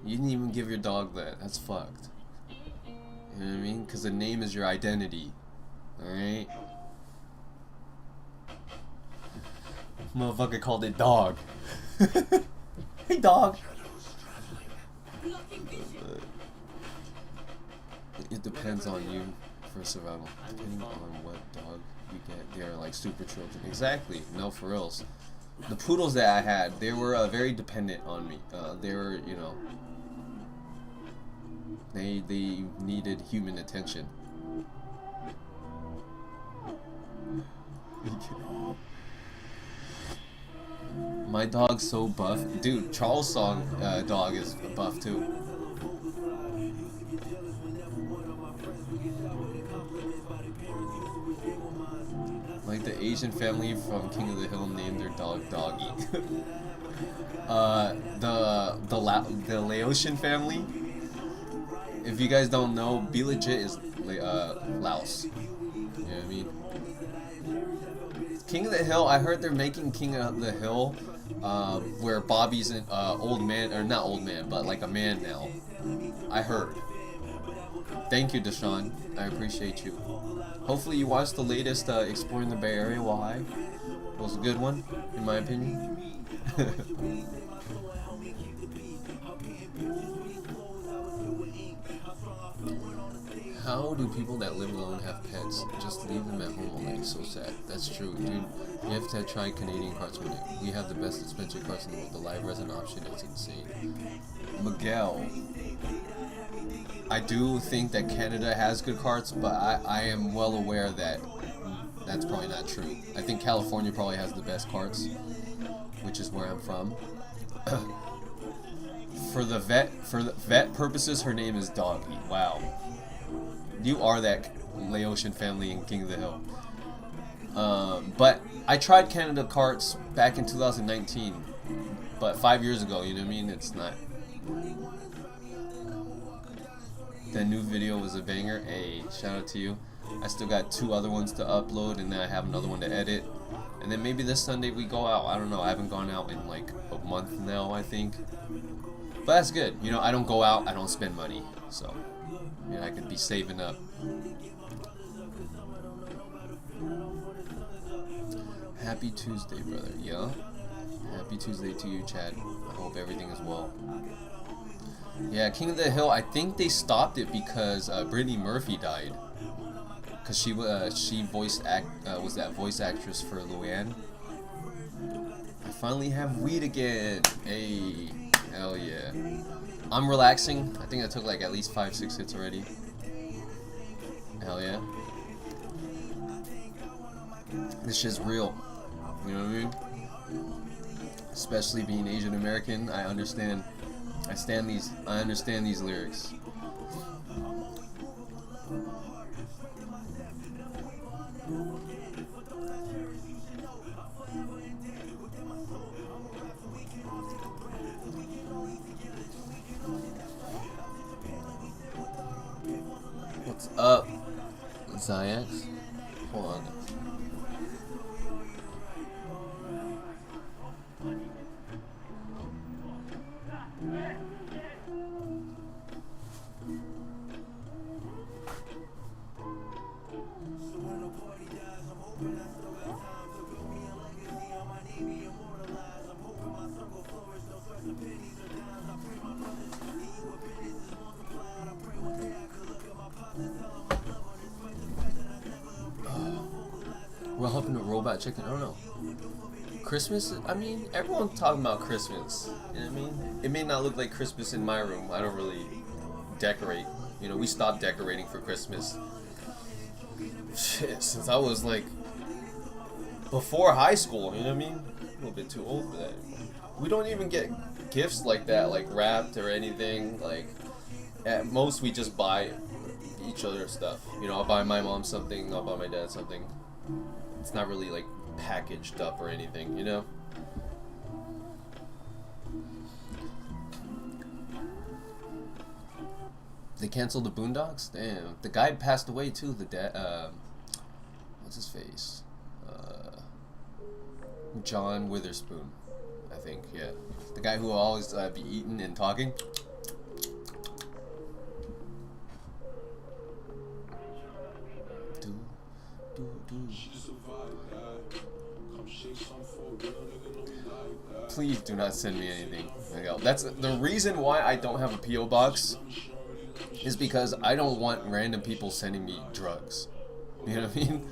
You didn't even give your dog that. That's fucked. You know what I mean? Because the name is your identity. Alright? Motherfucker called it dog. Hey, dog. It depends on you for survival. Depending on what dog you get, they're like super children. Exactly. No, for reals. The poodles that I had, they were very dependent on me. They were, you know, they needed human attention. My dog's so buff. Dude, Charles' dog is buff too. Like the Asian family from King of the Hill named their dog Doggy. The Laotian family. If you guys don't know, Be Legit is Laos. You know what I mean? King of the Hill. I heard they're making King of the Hill, where Bobby's an old man, or not old man, but like a man now. I heard. Thank you, Deshaun. I appreciate you. Hopefully you watched the latest Exploring the Bay Area while high. It was a good one, in my opinion. How do people that live alone have pets? Just leave them at home already. So sad. That's true, dude. You have to try Canadian carts with it. We have the best dispensary carts in the world. The live resin option is insane. Miguel. I do think that Canada has good carts, but I am well aware that that's probably not true. I think California probably has the best carts, which is where I'm from. For the vet purposes, her name is Doggy. Wow. You are that Laotian family in King of the Hill. But I tried Canada carts back in 2019, but 5 years ago, you know what I mean? It's not. That new video was a banger. Hey, shout out to you. I still got 2 other ones to upload, and then I have another one to edit. And then maybe this Sunday we go out. I don't know. I haven't gone out in like a month now, I think. But that's good. You know, I don't go out. I don't spend money. So, you know, I could be saving up. Happy Tuesday, brother. Yeah? Happy Tuesday to you, Chad. I hope everything is well. Yeah, King of the Hill, I think they stopped it because Brittany Murphy died. Because she was that voice actress for Luann. I finally have weed again. Hey, hell yeah. I'm relaxing. I think I took like at least 5-6 hits already. Hell yeah. This shit's real. You know what I mean? Especially being Asian American, I understand. I understand these lyrics. What's up, Zyax? Hold on. We're helping a robot chicken. I don't know. Christmas? I mean, everyone's talking about Christmas. You know what I mean? It may not look like Christmas in my room. I don't really decorate. You know, we stopped decorating for Christmas. Shit, since I was like before high school. You know what I mean? A little bit too old for that. We don't even get gifts like that, like wrapped or anything. Like, at most we just buy each other stuff. You know, I'll buy my mom something. I'll buy my dad something. It's not really like packaged up or anything, you know? They canceled the Boondocks? Damn. The guy passed away too, the dad, what's his face? John Witherspoon, I think, yeah. The guy who will always be eating and talking. Please do not send me anything. That's the reason why I don't have a P.O. box, is because I don't want random people sending me drugs. You know what I mean?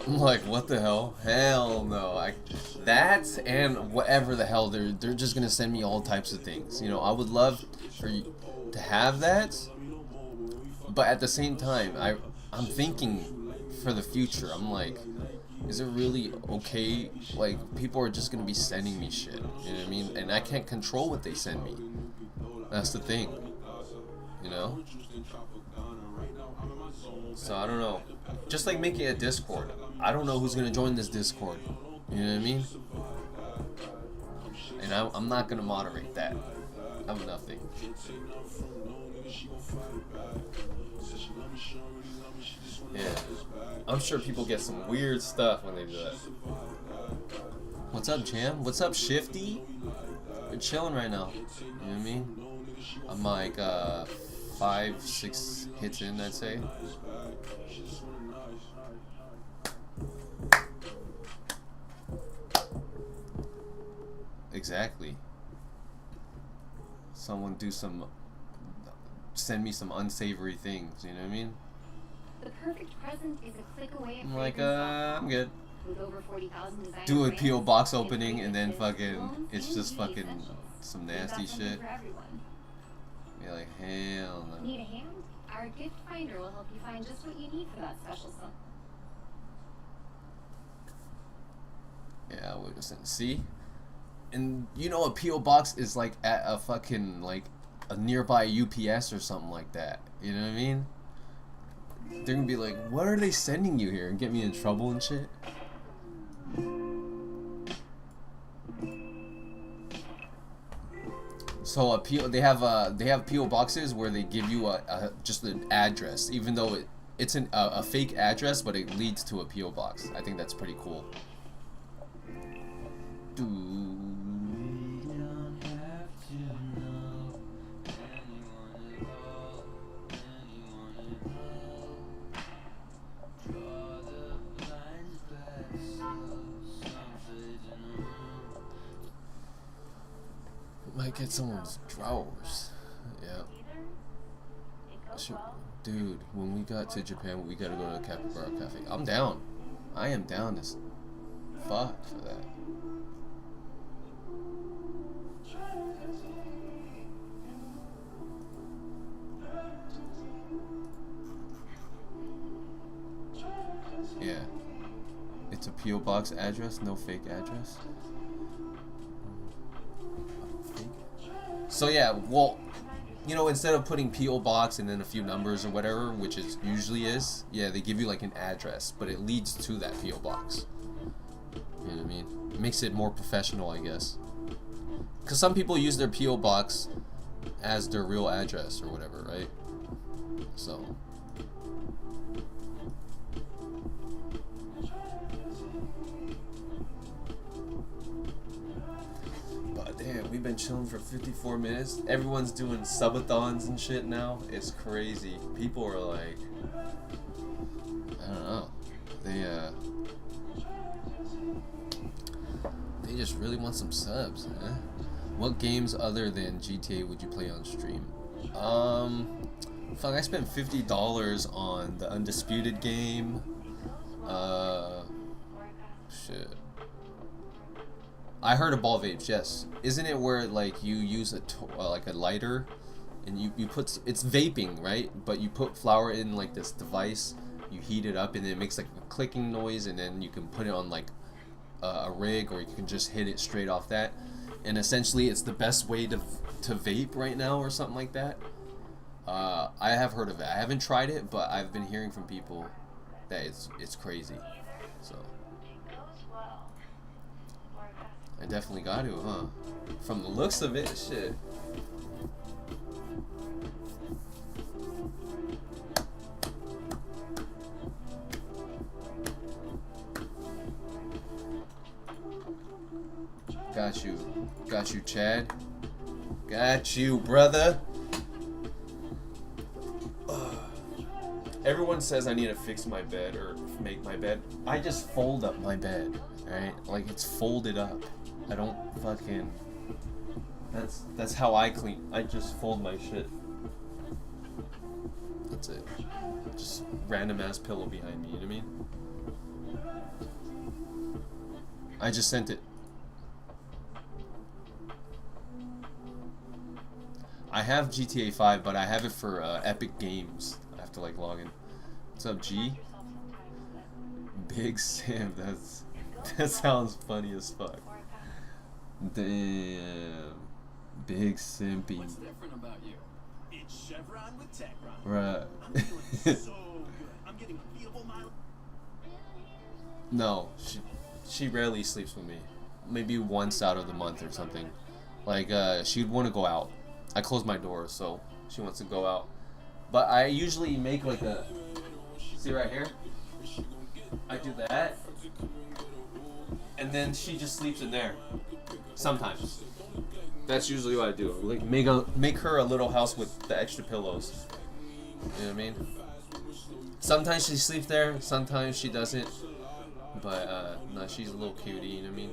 I'm like, what the hell? Hell no. That and whatever the hell, they're just gonna send me all types of things. You know, I would love for you to have that, but at the same time, I'm thinking for the future. I'm like, is it really okay? Like, people are just gonna be sending me shit. You know what I mean? And I can't control what they send me. That's the thing. You know? So I don't know. Just like making a Discord. I don't know who's gonna join this Discord. You know what I mean? And I'm not gonna moderate that. I'm nothing. Yeah. I'm sure people get some weird stuff when they do that. What's up, Jam? What's up, Shifty? We're chilling right now. You know what I mean? I'm like 5-6 hits in, I'd say. Exactly. Someone send me some unsavory things, you know what I mean? The perfect present is a click away. I'm like, I'm good. With over 40,000 designer Do a brands P.O. box and opening and then free fucking, loans it's and just beauty fucking essentials. some We've got nasty something shit. for everyone. You're like, hell no. Need a hand? Our gift finder will help you find just what you need for that special something. Yeah, we'll just see. And you know, a P.O. box is like at a fucking, like, a nearby UPS or something like that. You know what I mean? They're gonna be like, what are they sending you here? And get me in trouble and shit. So they have P.O. boxes where they give you just an address, even though it's a fake address, but it leads to a P.O. box. I think that's pretty cool. Might get someone's drawers. Yeah. Sure. Dude, when we got to Japan, we gotta go to the Capybara Cafe. I'm down. I am down as fuck for that. Yeah. It's a P.O. box address, no fake address. So yeah, well, you know, instead of putting P.O. box and then a few numbers or whatever, which it usually is, yeah, they give you like an address, but it leads to that P.O. box. You know what I mean? It makes it more professional, I guess. Because some people use their P.O. box as their real address or whatever, right? So. But damn, we've been chilling for 54 minutes. Everyone's doing subathons and shit now. It's crazy. People are like, I don't know. They just really want some subs, huh? What games other than GTA would you play on stream? Fuck, I spent $50 on the Undisputed game. Shit. I heard of ball vapes, yes. Isn't it where like you use like a lighter, and you put, it's vaping, right? But you put flour in like this device, you heat it up, and then it makes like a clicking noise, and then you can put it on like a rig, or you can just hit it straight off that. And essentially, it's the best way to vape right now, or something like that. I have heard of it. I haven't tried it, but I've been hearing from people that it's crazy. So I definitely got to, huh? From the looks of it, shit. Got you, Chad. Got you, brother. Everyone says I need to fix my bed or make my bed. I just fold up my bed, right? Like, it's folded up. I don't fucking... That's how I clean. I just fold my shit. That's it. Just random ass pillow behind me, you know what I mean? I just sent it. I have GTA 5, but I have it for Epic Games. I have to like log in. What's up, G? Big Sim. That sounds funny as fuck. Damn. Big Simpy. What's different about you? It's Chevron with Techron. Right. I'm feeling so good. I'm getting unbeatable mileage. No, she rarely sleeps with me. Maybe once out of the month or something. Like she'd want to go out. I close my door, so she wants to go out. But I usually make like a... See right here? I do that. And then she just sleeps in there. Sometimes. That's usually what I do. Like make her a little house with the extra pillows. You know what I mean? Sometimes she sleeps there, sometimes she doesn't. But no, she's a little cutie, you know what I mean?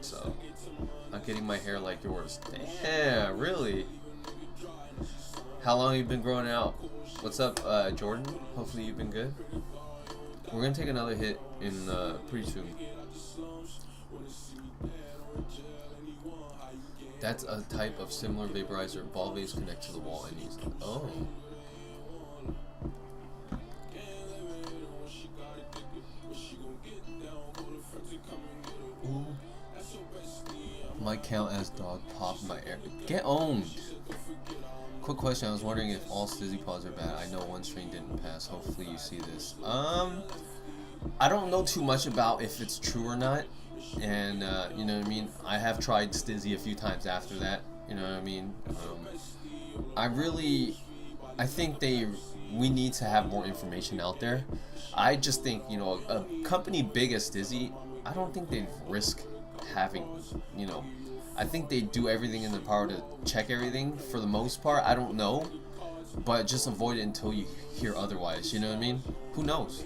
So I'm getting my hair like yours. Damn, really? How long have you been growing out? What's up, Jordan? Hopefully you've been good. We're gonna take another hit in pretty soon. That's a type of similar vaporizer. Ball vapes connect to the wall and use it. Oh. Ooh. Might count as dog pop my air. Get owned. Quick question. I was wondering if all stizzy pods are bad. I know one strain didn't pass. Hopefully you see this. I don't know too much about if it's true or not. And you know what I mean? I have tried stizzy a few times after that. You know what I mean? I think we need to have more information out there. I just think, you know, a company big as Stizzy, I don't think they'd risk having, you know, I think they do everything in their power to check everything for the most part. I don't know, but just avoid it until you hear otherwise. You know what I mean? Who knows?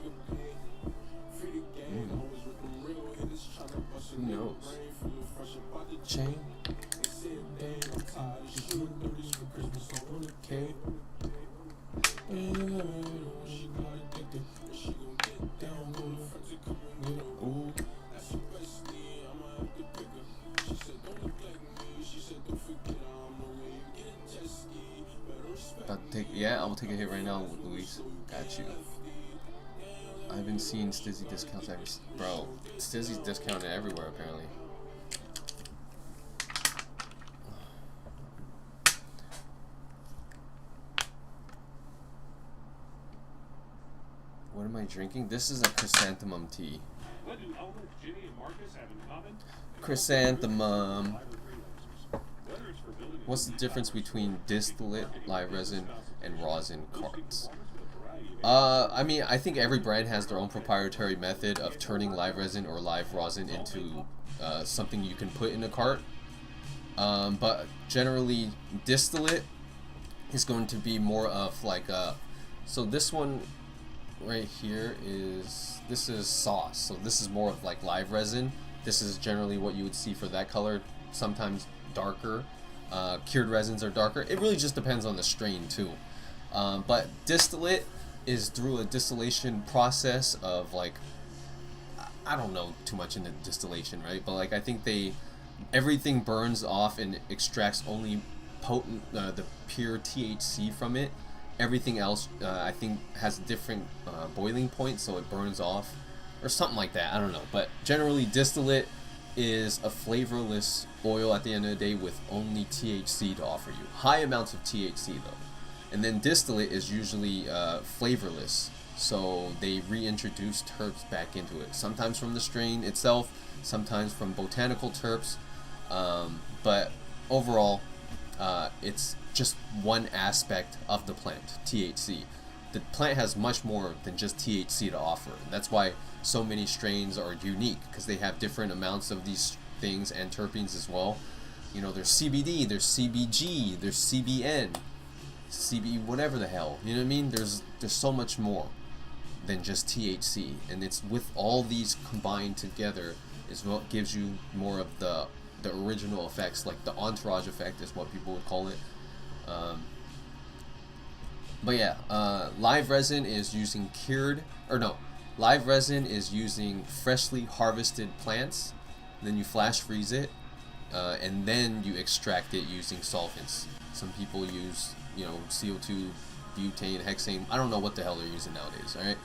Who knows? Chain. Okay. Ooh. Yeah, I'll take a hit right now with Luis. Got you. I've been seeing Stizzy discounts bro, Stizzy's discounted everywhere apparently. What am I drinking? This is a chrysanthemum tea. What do Elmer, Ginny, and Marcus have in common? Chrysanthemum. What's the difference between distillate, live resin, and rosin carts? I mean, I think every brand has their own proprietary method of turning live resin or live rosin into something you can put in a cart. But generally, distillate is going to be more of like so this one right here this is sauce. So this is more of like live resin. This is generally what you would see for that color. Sometimes darker. Cured resins are darker. It really just depends on the strain too. But distillate is through a distillation process of like, I don't know too much into distillation, right? But like I think everything burns off and extracts only potent, the pure THC from it. Everything else I think has a different boiling point, so it burns off or something like that. I don't know. But generally distillate is a flavorless oil at the end of the day with only THC to offer you. High amounts of THC though. And then distillate is usually flavorless. So they reintroduce terps back into it. Sometimes from the strain itself, sometimes from botanical terps. But overall, it's just one aspect of the plant, THC. The plant has much more than just THC to offer. That's why so many strains are unique, because they have different amounts of these things and terpenes as well. You know, there's CBD, there's CBG, there's CBN, CB whatever the hell. You know what I mean? There's so much more than just THC, and it's with all these combined together is what gives you more of the original effects, like the entourage effect is what people would call it. But yeah, live resin is using live resin is using freshly harvested plants, then you flash freeze it, and then you extract it using solvents. Some people use, you know, CO2, butane, hexane. I don't know what the hell they're using nowadays, alright?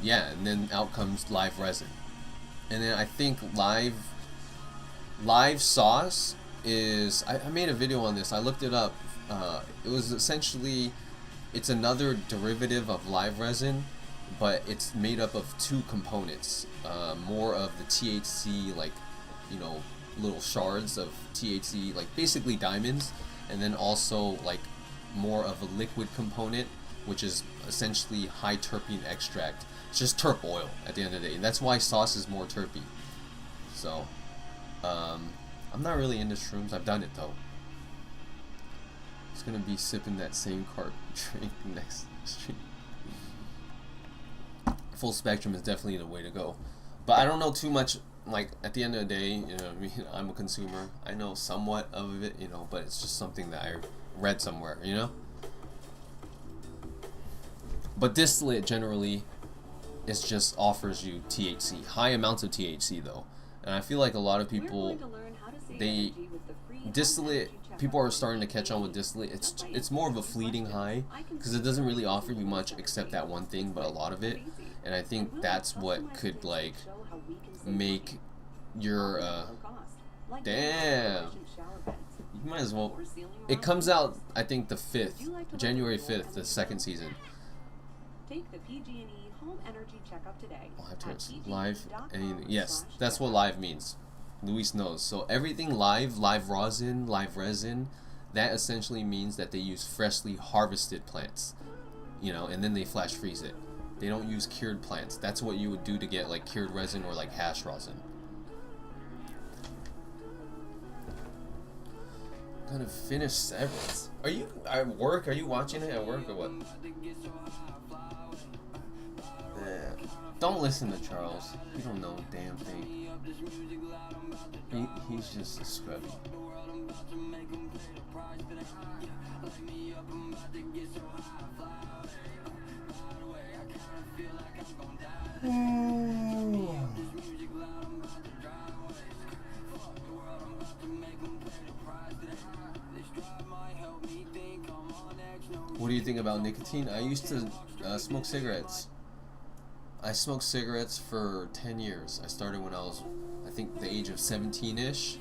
Yeah, and then out comes live resin. And then I think live sauce is, I made a video on this, I looked it up. It was essentially, it's another derivative of live resin, but it's made up of two components. More of the THC, like, you know, little shards of THC, like basically diamonds, and then also like more of a liquid component, which is essentially high terpene extract. It's just terp oil at the end of the day, and that's why sauce is more terpy. So I'm not really into shrooms. I've done it though. It's gonna be sipping that same cart drink next stream. Full spectrum is definitely the way to go, but I don't know too much. Like, at the end of the day, you know what I mean, I'm a consumer. I know somewhat of it, you know, but it's just something that I read somewhere, you know. But distillate generally is just offers you THC, high amounts of THC though, and I feel like a lot of people, they distillate, people are starting to catch on with distillate. It's more of a fleeting high, because it doesn't really offer you much except that one thing, but a lot of it, and I think that's what could like make your damn, you might as well. It comes out, I think, the 5th, January 5th, the second season. Take the PG&E Home Energy Checkup today. Live, anything. Yes, that's what live means. Luis knows. So everything live rosin, live resin, that essentially means that they use freshly harvested plants, you know, and then they flash freeze it. They don't use cured plants. That's what you would do to get like cured resin or like hash rosin. I'm gonna finish Severance. Are you at work? Are you watching it at work or what? Yeah. Don't listen to Charles. He don't know a damn thing. He's just a scrubby. What do you think about nicotine? I used to smoke cigarettes. I smoked cigarettes for 10 years. I started when I was, I think, the age of 17-ish.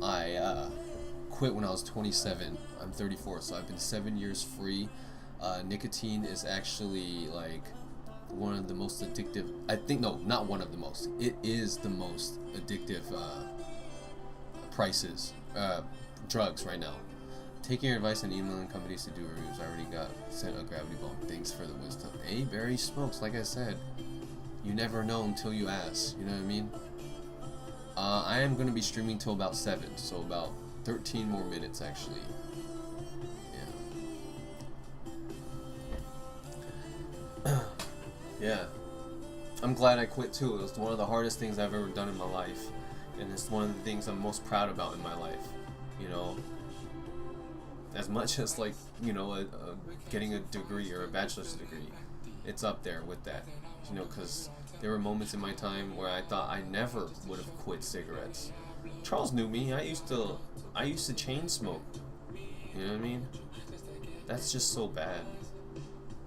I quit when I was 27. I'm 34, so I've been 7 years free. Nicotine is actually like one of the most addictive, I think, no, not one of the most, it is the most addictive drugs right now. Taking your advice and emailing companies to do reviews. I already got sent a gravity bone. Thanks for the wisdom. Hey, Barry smokes, like I said. You never know until you ask, you know what I mean? I am going to be streaming till about 7, so about 13 more minutes actually. Yeah. Yeah. I'm glad I quit too. It was one of the hardest things I've ever done in my life. And it's one of the things I'm most proud about in my life. You know, as much as like, you know, getting a degree or a bachelor's degree, it's up there with that. You know, because there were moments in my time where I thought I never would have quit cigarettes. Charles knew me. I used to chain smoke. You know what I mean? That's just so bad.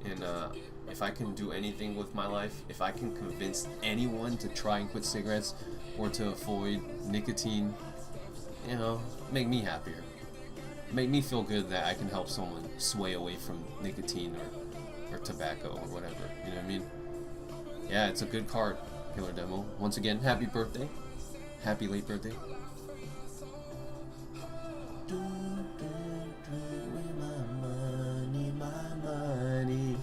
And if I can do anything with my life, if I can convince anyone to try and quit cigarettes or to avoid nicotine, you know, make me happier. make me feel good that I can help someone sway away from nicotine or tobacco or whatever. You know what I mean? Yeah, it's a good card, Killer Demo. Once again, happy birthday. Happy late birthday. My money.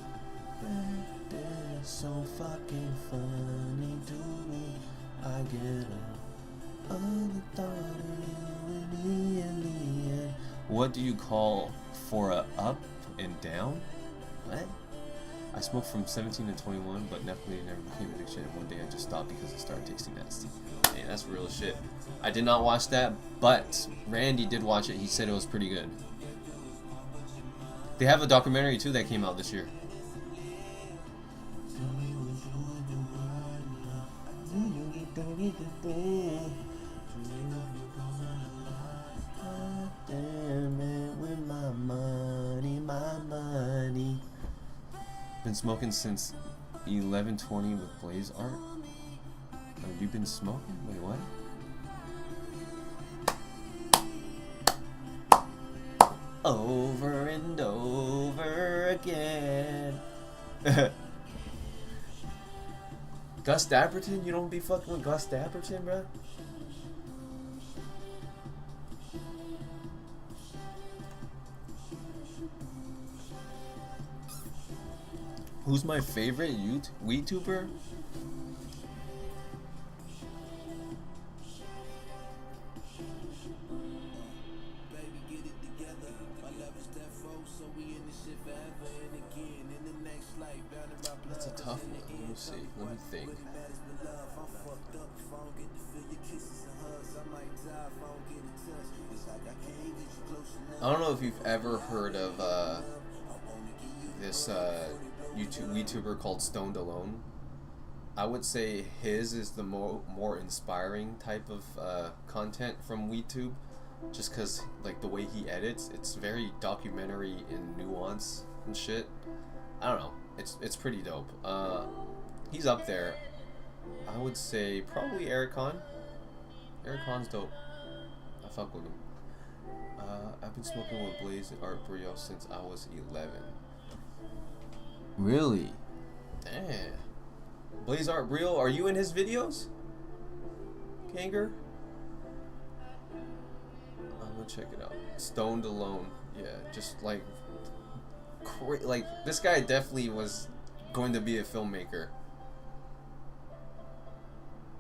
So fucking funny to me. I get all the thought of you and me in the end. What do you call for a up and down? What? I smoked from 17 to 21, but definitely never became an addiction. One day I just stopped because it started tasting nasty. Hey, that's real shit. I did not watch that, but Randy did watch it. He said it was pretty good. They have a documentary too that came out this year. Damn it, with my money, my money. Been smoking since 11:20 with Blaze Art. Oh, you've been smoking? Wait, what? Over and over again. Gus Dapperton? You don't be fucking with Gus Dapperton, bruh? Who's my favorite YouTuber? That's a tough one. Let me see. Let me think. I don't know if you've ever heard of this YouTuber called Stoned Alone. I would say his is the more inspiring type of content from YouTube, just because like the way he edits, it's very documentary in nuance and shit. I don't know. It's pretty dope. He's up there. I would say probably Eric Khan. Eric Khan's dope. I fuck with him. I've been smoking with Blaze and Art Brio since I was 11. Really? Damn. Blaze Art Brio, are you in his videos? Kanger? I'm gonna check it out. Stoned Alone. Yeah, just like this guy definitely was going to be a filmmaker.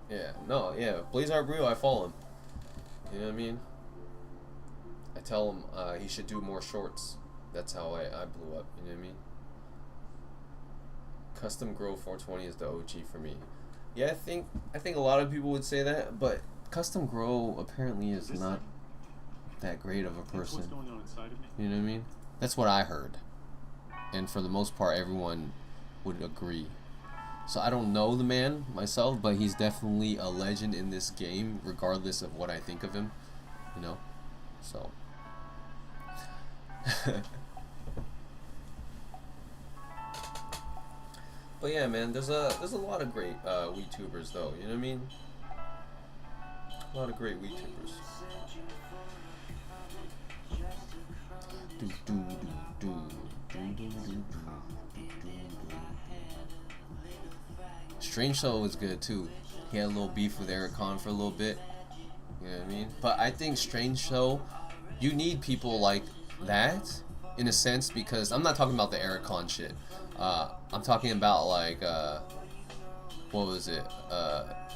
Yeah, no, yeah. Blaze Art Brio, I follow him. You know what I mean? I tell him he should do more shorts. That's how I blew up. You know what I mean? Custom Grow 420 is the OG for me. Yeah, I think a lot of people would say that, but Custom Grow apparently is not that great of a person. You know what I mean? That's what I heard. And for the most part, everyone would agree. So I don't know the man myself, but he's definitely a legend in this game, regardless of what I think of him. You know? So. But yeah, man, there's a lot of great WeTubers though. You know what I mean? A lot of great WeTubers. Strange Show was good too. He had a little beef with Eric Khan for a little bit. You know what I mean? But I think Strange Show, you need people like that in a sense, because I'm not talking about the Eric Khan shit. I'm talking about like what was it?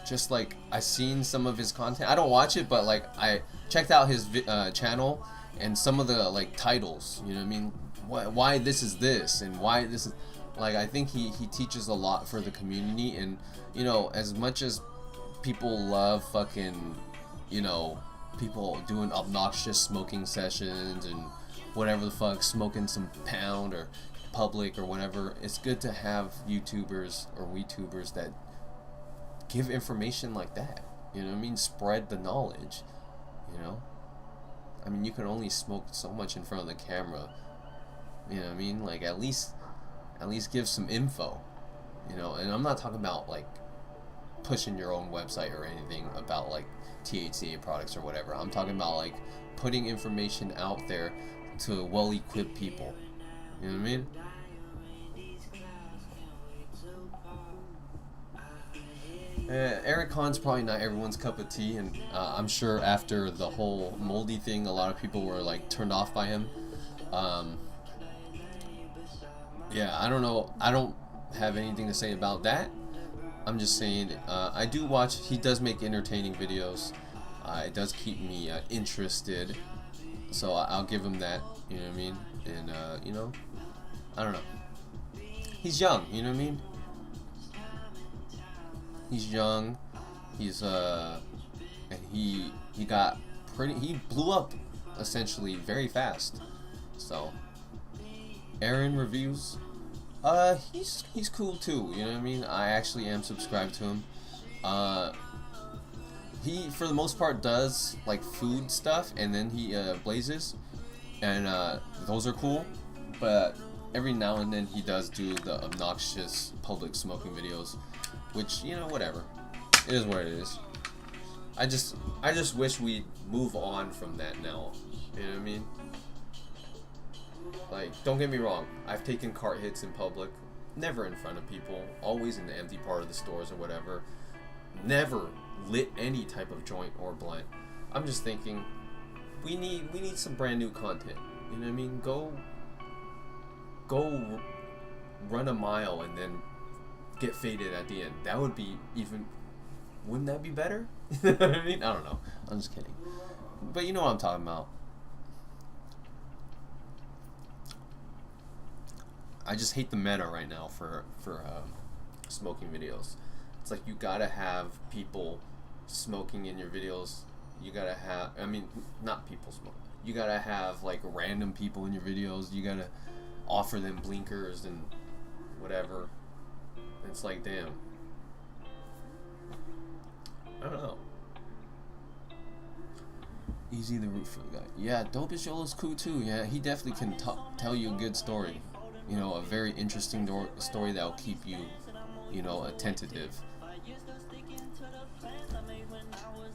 Just like I seen some of his content. I don't watch it, but like I checked out his channel and some of the like titles. You know what I mean? Why this is this and why this is like. I think he teaches a lot for the community, and you know, as much as people love fucking, you know, people doing obnoxious smoking sessions and whatever the fuck, smoking some pound or public or whatever, it's good to have YouTubers or WeTubers that give information like that. You know what I mean? Spread the knowledge. You know? I mean, you can only smoke so much in front of the camera. You know what I mean? Like, at least give some info. You know? And I'm not talking about, like, pushing your own website or anything about like THCA products or whatever. I'm talking about like putting information out there to well-equipped people. You know what I mean? Eric Hahn's probably not everyone's cup of tea, and I'm sure after the whole moldy thing, a lot of people were like turned off by him. Yeah, I don't know. I don't have anything to say about that. I'm just saying, I do watch. He does make entertaining videos. It does keep me interested, so I'll give him that. You know what I mean? And you know, I don't know. He's young. You know what I mean? He's young. He's and he got pretty. He blew up essentially very fast. So Aaron reviews. He's cool too. You know what I mean? I actually am subscribed to him. He for the most part does like food stuff, and then he blazes, and those are cool. But every now and then he does do the obnoxious public smoking videos, which, you know, whatever. It is what it is. I just wish we'd move on from that now. You know what I mean? Like, don't get me wrong, I've taken cart hits in public, never in front of people, always in the empty part of the stores or whatever. Never lit any type of joint or blunt. I'm just thinking, we need some brand new content. You know what I mean? Go run a mile and then get faded at the end. That would be even. Wouldn't that be better? You know what I mean? I don't know. I'm just kidding. But you know what I'm talking about. I just hate the meta right now for smoking videos. It's like you gotta have people smoking in your videos. You gotta have, I mean, not people smoking. You gotta have like random people in your videos. You gotta offer them blinkers and whatever. It's like, damn. I don't know. Easy the root for the guy. Yeah, Dopest Yolo's cool too. Yeah, he definitely can tell you a good story. You know, a very interesting story that'll keep you, you know, attentive.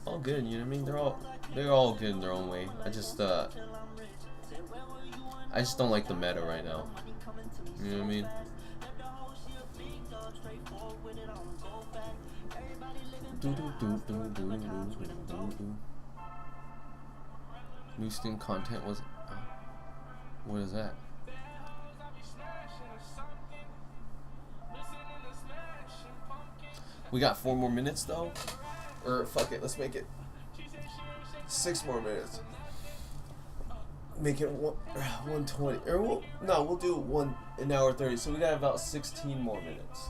All good, you know what I mean? They're all good in their own way. I just don't like the meta right now. You know what I mean? New Steam content was. What is that? We got 4 more minutes though, or fuck it, let's make it 6 more minutes. Make it 1:20, or we'll do 1 hour 30. So we got about 16 more minutes.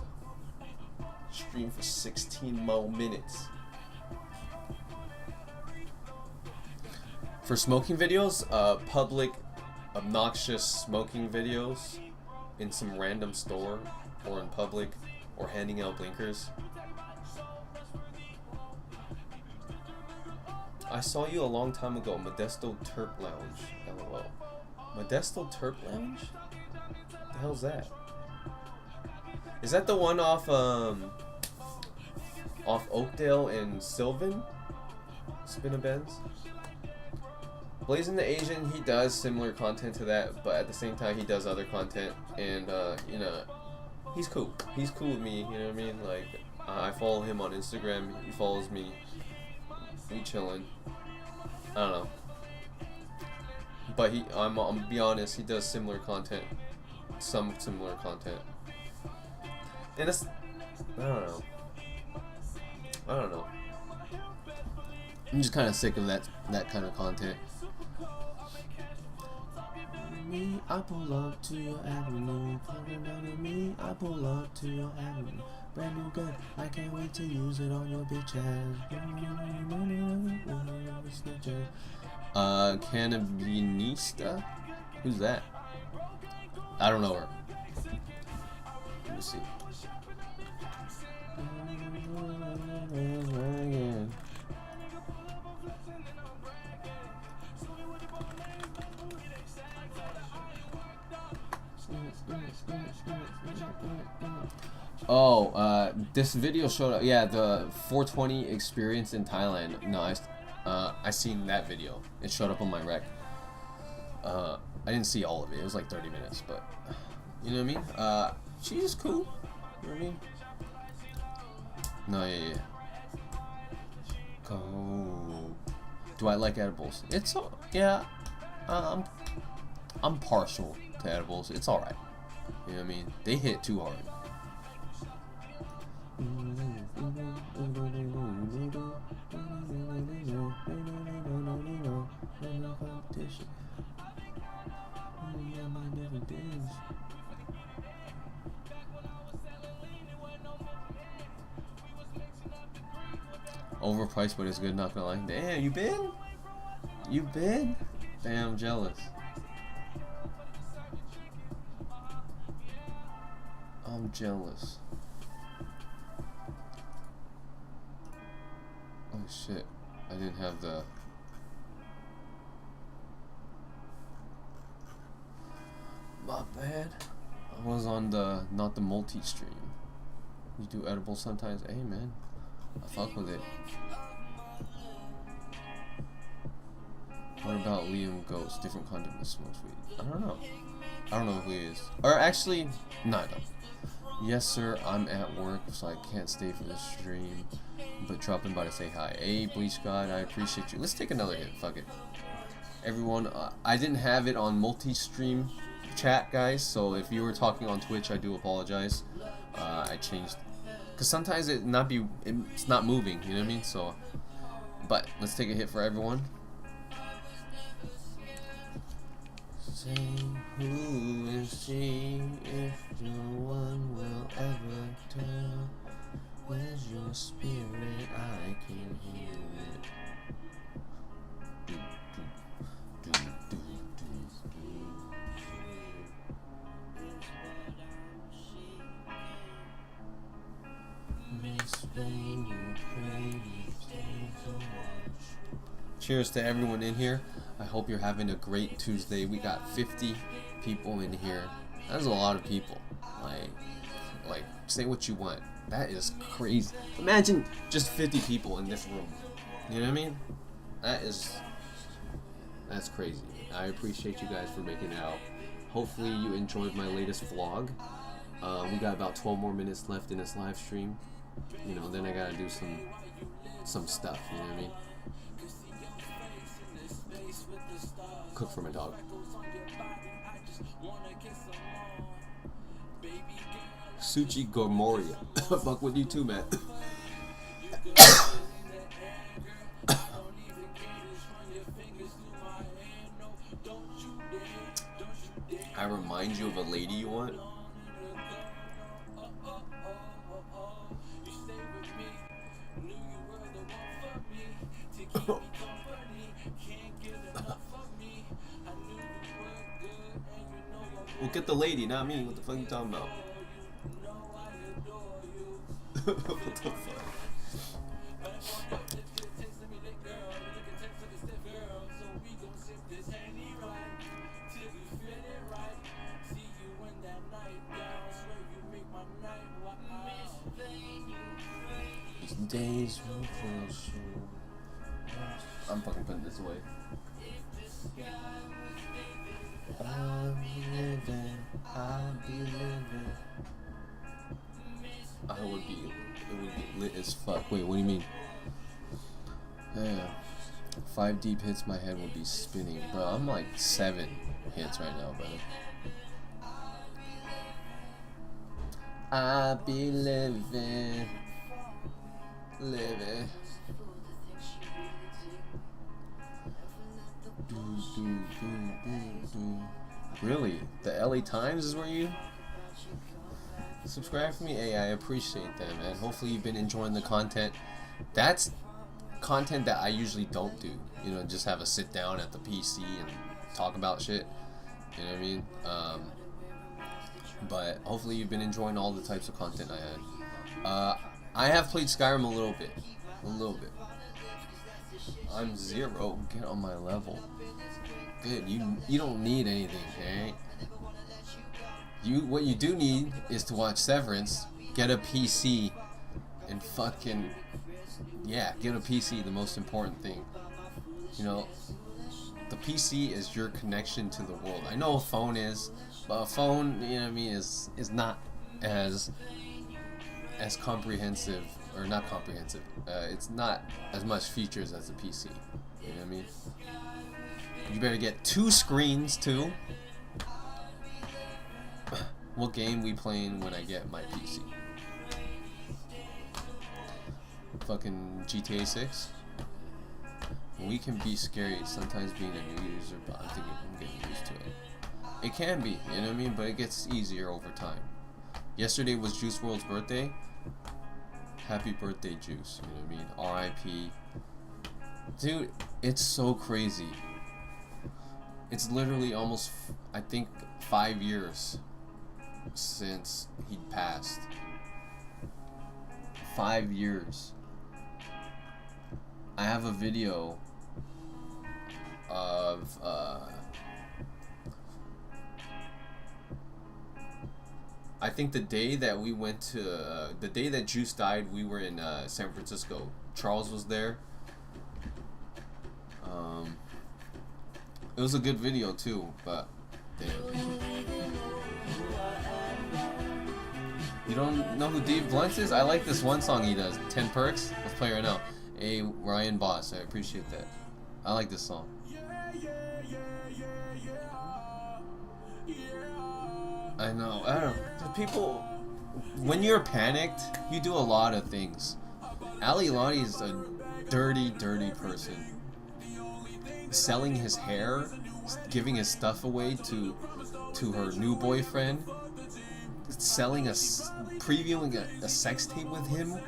Stream for 16 more minutes. For smoking videos, public, obnoxious smoking videos in some random store or in public, or handing out blinkers. I saw you a long time ago, Modesto Terp Lounge. LOL. Modesto Terp Lounge? What the hell's that? Is that the one off Oakdale and Sylvan? Spin a Benz? Blazing the Asian, he does similar content to that, but at the same time he does other content, and you know, he's cool. He's cool with me, you know what I mean? Like, I follow him on Instagram, he follows me. We chillin'. I don't know. But I'm be honest, he does similar content. Some similar content. And it's, I don't know. I'm just kind of sick of that kind of content. Me, I pull up to your avenue. Pulling down on me, I pull up to your avenue. Brand new gun, I can't wait to use it on your bitch ass. Cannabinista? Who's that? I don't know her. Let me see. This video showed up. Yeah, the 420 experience in Thailand. No, I seen that video. It showed up on my rec. I didn't see all of it. It was like 30 minutes, but you know what I mean. She's cool. You know what I mean? No, yeah. Go. Do I like edibles? It's yeah. I'm partial to edibles. It's all right. You know what I mean? They hit too hard. Overpriced, but it's good. Not gonna lie. Damn, you been? You been? Damn, I'm jealous. I'm jealous. Oh shit! I didn't have the. My bad. I was on the not the multi-stream. You do edibles sometimes. Hey man, I fuck with it. What about Liam Ghost? Different content but smokes weed. I don't know. I don't know who he is. Or actually, no, I don't. Yes, sir. I'm at work, so I can't stay for the stream. But dropping by to say hi. Hey, Bleach God, I appreciate you. Let's take another hit. Fuck it. Everyone, I didn't have it on multi-stream chat, guys. So if you were talking on Twitch, I do apologize. I changed, cause sometimes it's not moving. You know what I mean? So, but let's take a hit for everyone. Say who is she if no one will ever tell? Where's your spirit? I can hear it. Cheers to everyone in here. I hope you're having a great Tuesday. We got 50 people in here. That's a lot of people. Like, say what you want. That is crazy. Imagine just 50 people in this room. You know what I mean? That's crazy. I appreciate you guys for making it out. Hopefully you enjoyed my latest vlog. We got about 12 more minutes left in this live stream. You know, then I gotta do some stuff. You know what I mean? Cook for my dog. Suchi Gormoria. Fuck with you too, man. I remind you of a lady you want? Well, get the lady, not me. What the fuck are you talking about? What the fuck? Days will fall short. I'm fucking putting this away. I'll be living. It would be lit as fuck. Wait, what do you mean? Yeah. 5 deep hits, my head would be spinning. Bro, I'm like 7 hits right now, brother. I'll be living. Really? The LA Times is where you subscribe for me? Hey, I appreciate that, man. Hopefully you've been enjoying the content. That's content that I usually don't do. You know, just have a sit down at the PC and talk about shit. You know what I mean? But hopefully you've been enjoying all the types of content I had. I have played Skyrim a little bit. I'm 0. Get on my level. Good. You don't need anything, okay? What you do need is to watch Severance get a PC and fucking, yeah, get a PC, the most important thing. You know, the PC is your connection to the world. I know a phone is, but a phone, you know what I mean, is not as comprehensive, or not comprehensive. It's not as much features as a PC. You know what I mean? You better get 2 screens too. What game we playing when I get my PC? Fucking GTA 6. We can be scary sometimes being a new user, but I think I'm getting used to it. It can be, you know what I mean, but it gets easier over time. Yesterday was Juice WRLD's birthday. Happy birthday, Juice. You know what I mean? R.I.P. Dude, it's so crazy. It's literally almost, I think, 5 years since he passed. 5 years. I have a video of I think the day that we went to the day that Juice died, we were in San Francisco. Charles was there. It was a good video too, but damn. You don't know who Dave Blunt is? I like this one song he does, 10 Perks. Let's play it right now. Hey, Ryan Boss, I appreciate that. I like this song. I know. I don't know. People, when you're panicked, you do a lot of things. Ali Lottie is a dirty, dirty person. Selling his hair, giving his stuff away to her new boyfriend, selling previewing a sex tape with him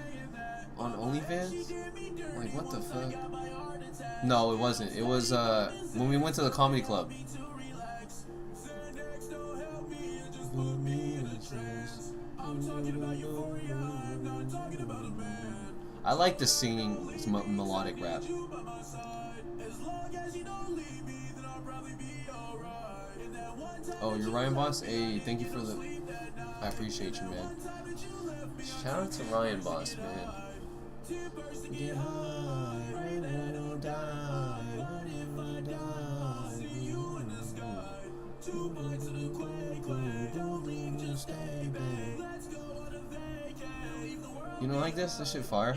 on OnlyFans. Like, what the fuck? No, it wasn't. It was when we went to the comedy club. I like the singing, it's melodic rap. Oh, you're Ryan Boss? Hey, thank you for the... I appreciate you, man. Shout out to Ryan Boss, man. Get high, will die, will die. You don't like this? This shit fire.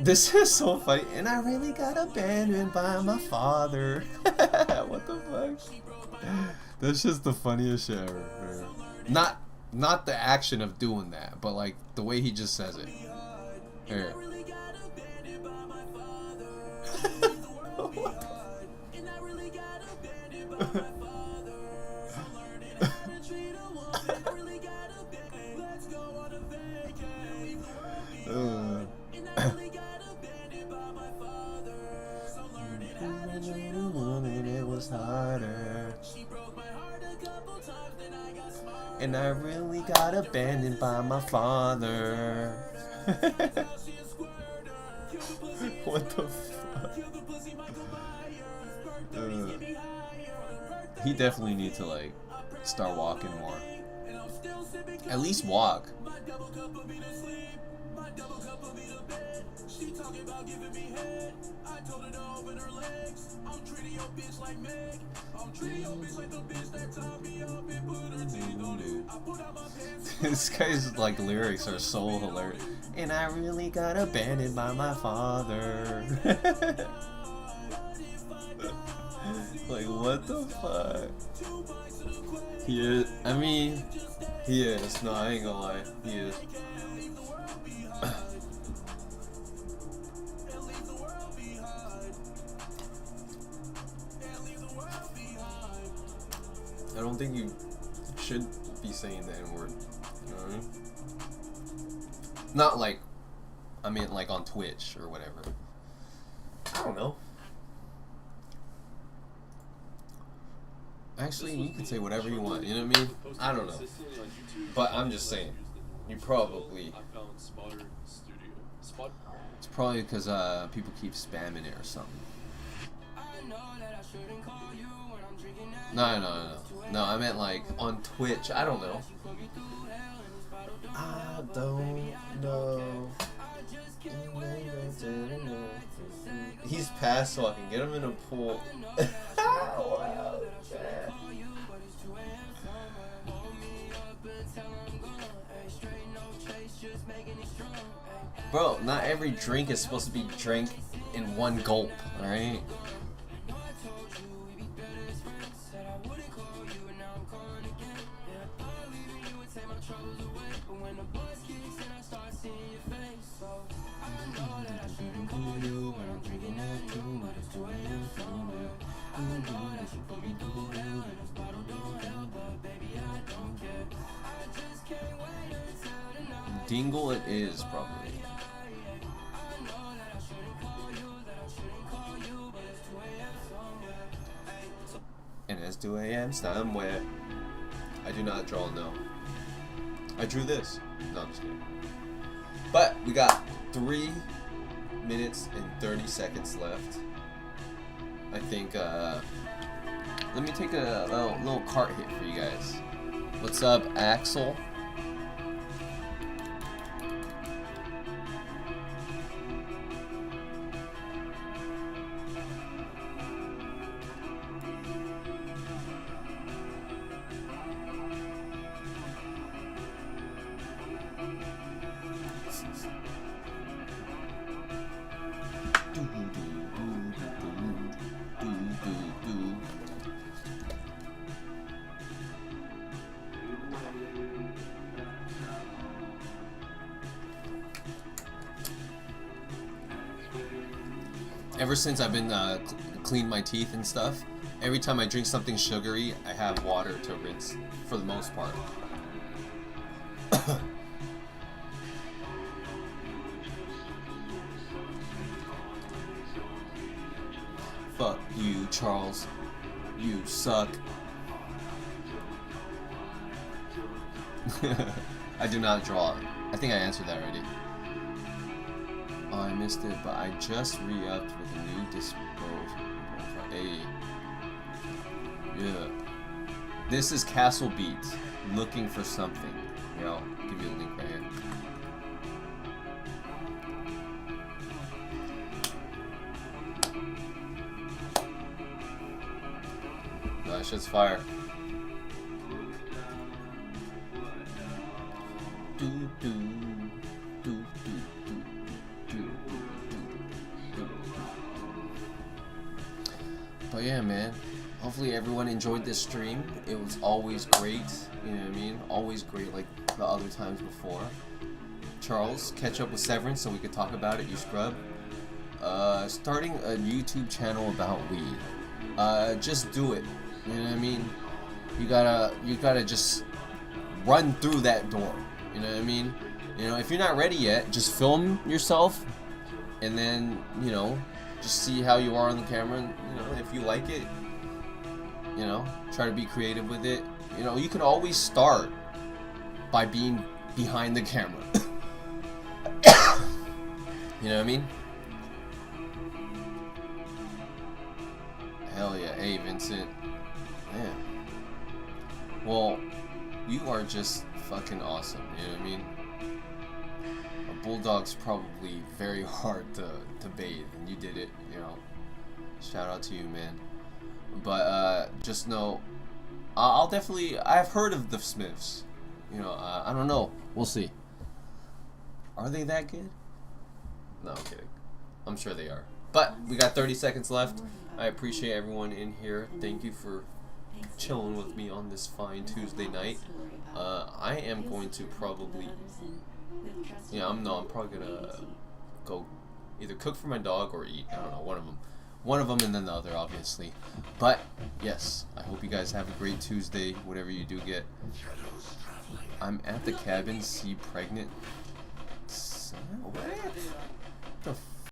This is so funny. And I really got abandoned by my father. What the fuck? That's just the funniest shit ever. Not the action of doing that, but like the way he just says it. Here. It was harder. And I really got abandoned by my father. What the fuck? He definitely needs to like start walking more. At least walk. This guy's like lyrics are so hilarious. And I really got abandoned by my father. Like, what the fuck? He is. I mean, he is. No, I ain't gonna lie. He is. I don't think you should be saying the N-word. You know what I mean? Not like, I mean like on Twitch or whatever. I don't know. Actually, you can say whatever you want, you know what I mean? I don't know. But I'm just saying, you probably... It's probably because people keep spamming it or something. No, I meant like on Twitch. I don't know. I don't know. He's passed, so I can get him in a pool. Wow. Bro, not every drink is supposed to be drank in one gulp, alright? Dingle it is, probably. And it's 2 a.m. somewhere. I do not draw, no. I drew this. No, I'm just kidding. But we got 3 minutes and 30 seconds left. I think, let me take a little cart hit for you guys. What's up, Axel? Ever since I've been cleaned my teeth and stuff, every time I drink something sugary, I have water to rinse for the most part. Fuck you, Charles. You suck. I do not draw. I think I answered that already. Oh, I missed it, but I just re-upped with a new disposal. Hey. Yeah. This is Castle Beats. Looking for something. Here, I'll give you a link right here. No, that shit's fire. But yeah, man, hopefully everyone enjoyed this stream. It was always great, you know what I mean? Always great like the other times before. Charles, catch up with Severance so we could talk about it, you scrub. Starting a YouTube channel about weed. Just do it, you know what I mean? You gotta just run through that door, you know what I mean? You know, if you're not ready yet, just film yourself and then, you know, just see how you are on the camera, and, you know, if you like it, you know, try to be creative with it. You know, you can always start by being behind the camera. You know what I mean? Hell yeah. Hey, Vincent. Man. Well, you are just fucking awesome, you know what I mean? A bulldog's probably very hard to bathe, and you did it, you know. Shout out to you, man. But just know, I'll definitely, I've heard of the Smiths. You know, I don't know. We'll see. Are they that good? No, I'm kidding. I'm sure they are. But we got 30 seconds left. I appreciate everyone in here. Thank you for chilling with me on this fine Tuesday night. I am going to probably, yeah, I'm probably gonna go either cook for my dog or eat. I don't know, one of them and then the other, obviously. But yes, I hope you guys have a great Tuesday, whatever you do get. I'm at the cabin, pregnant. What?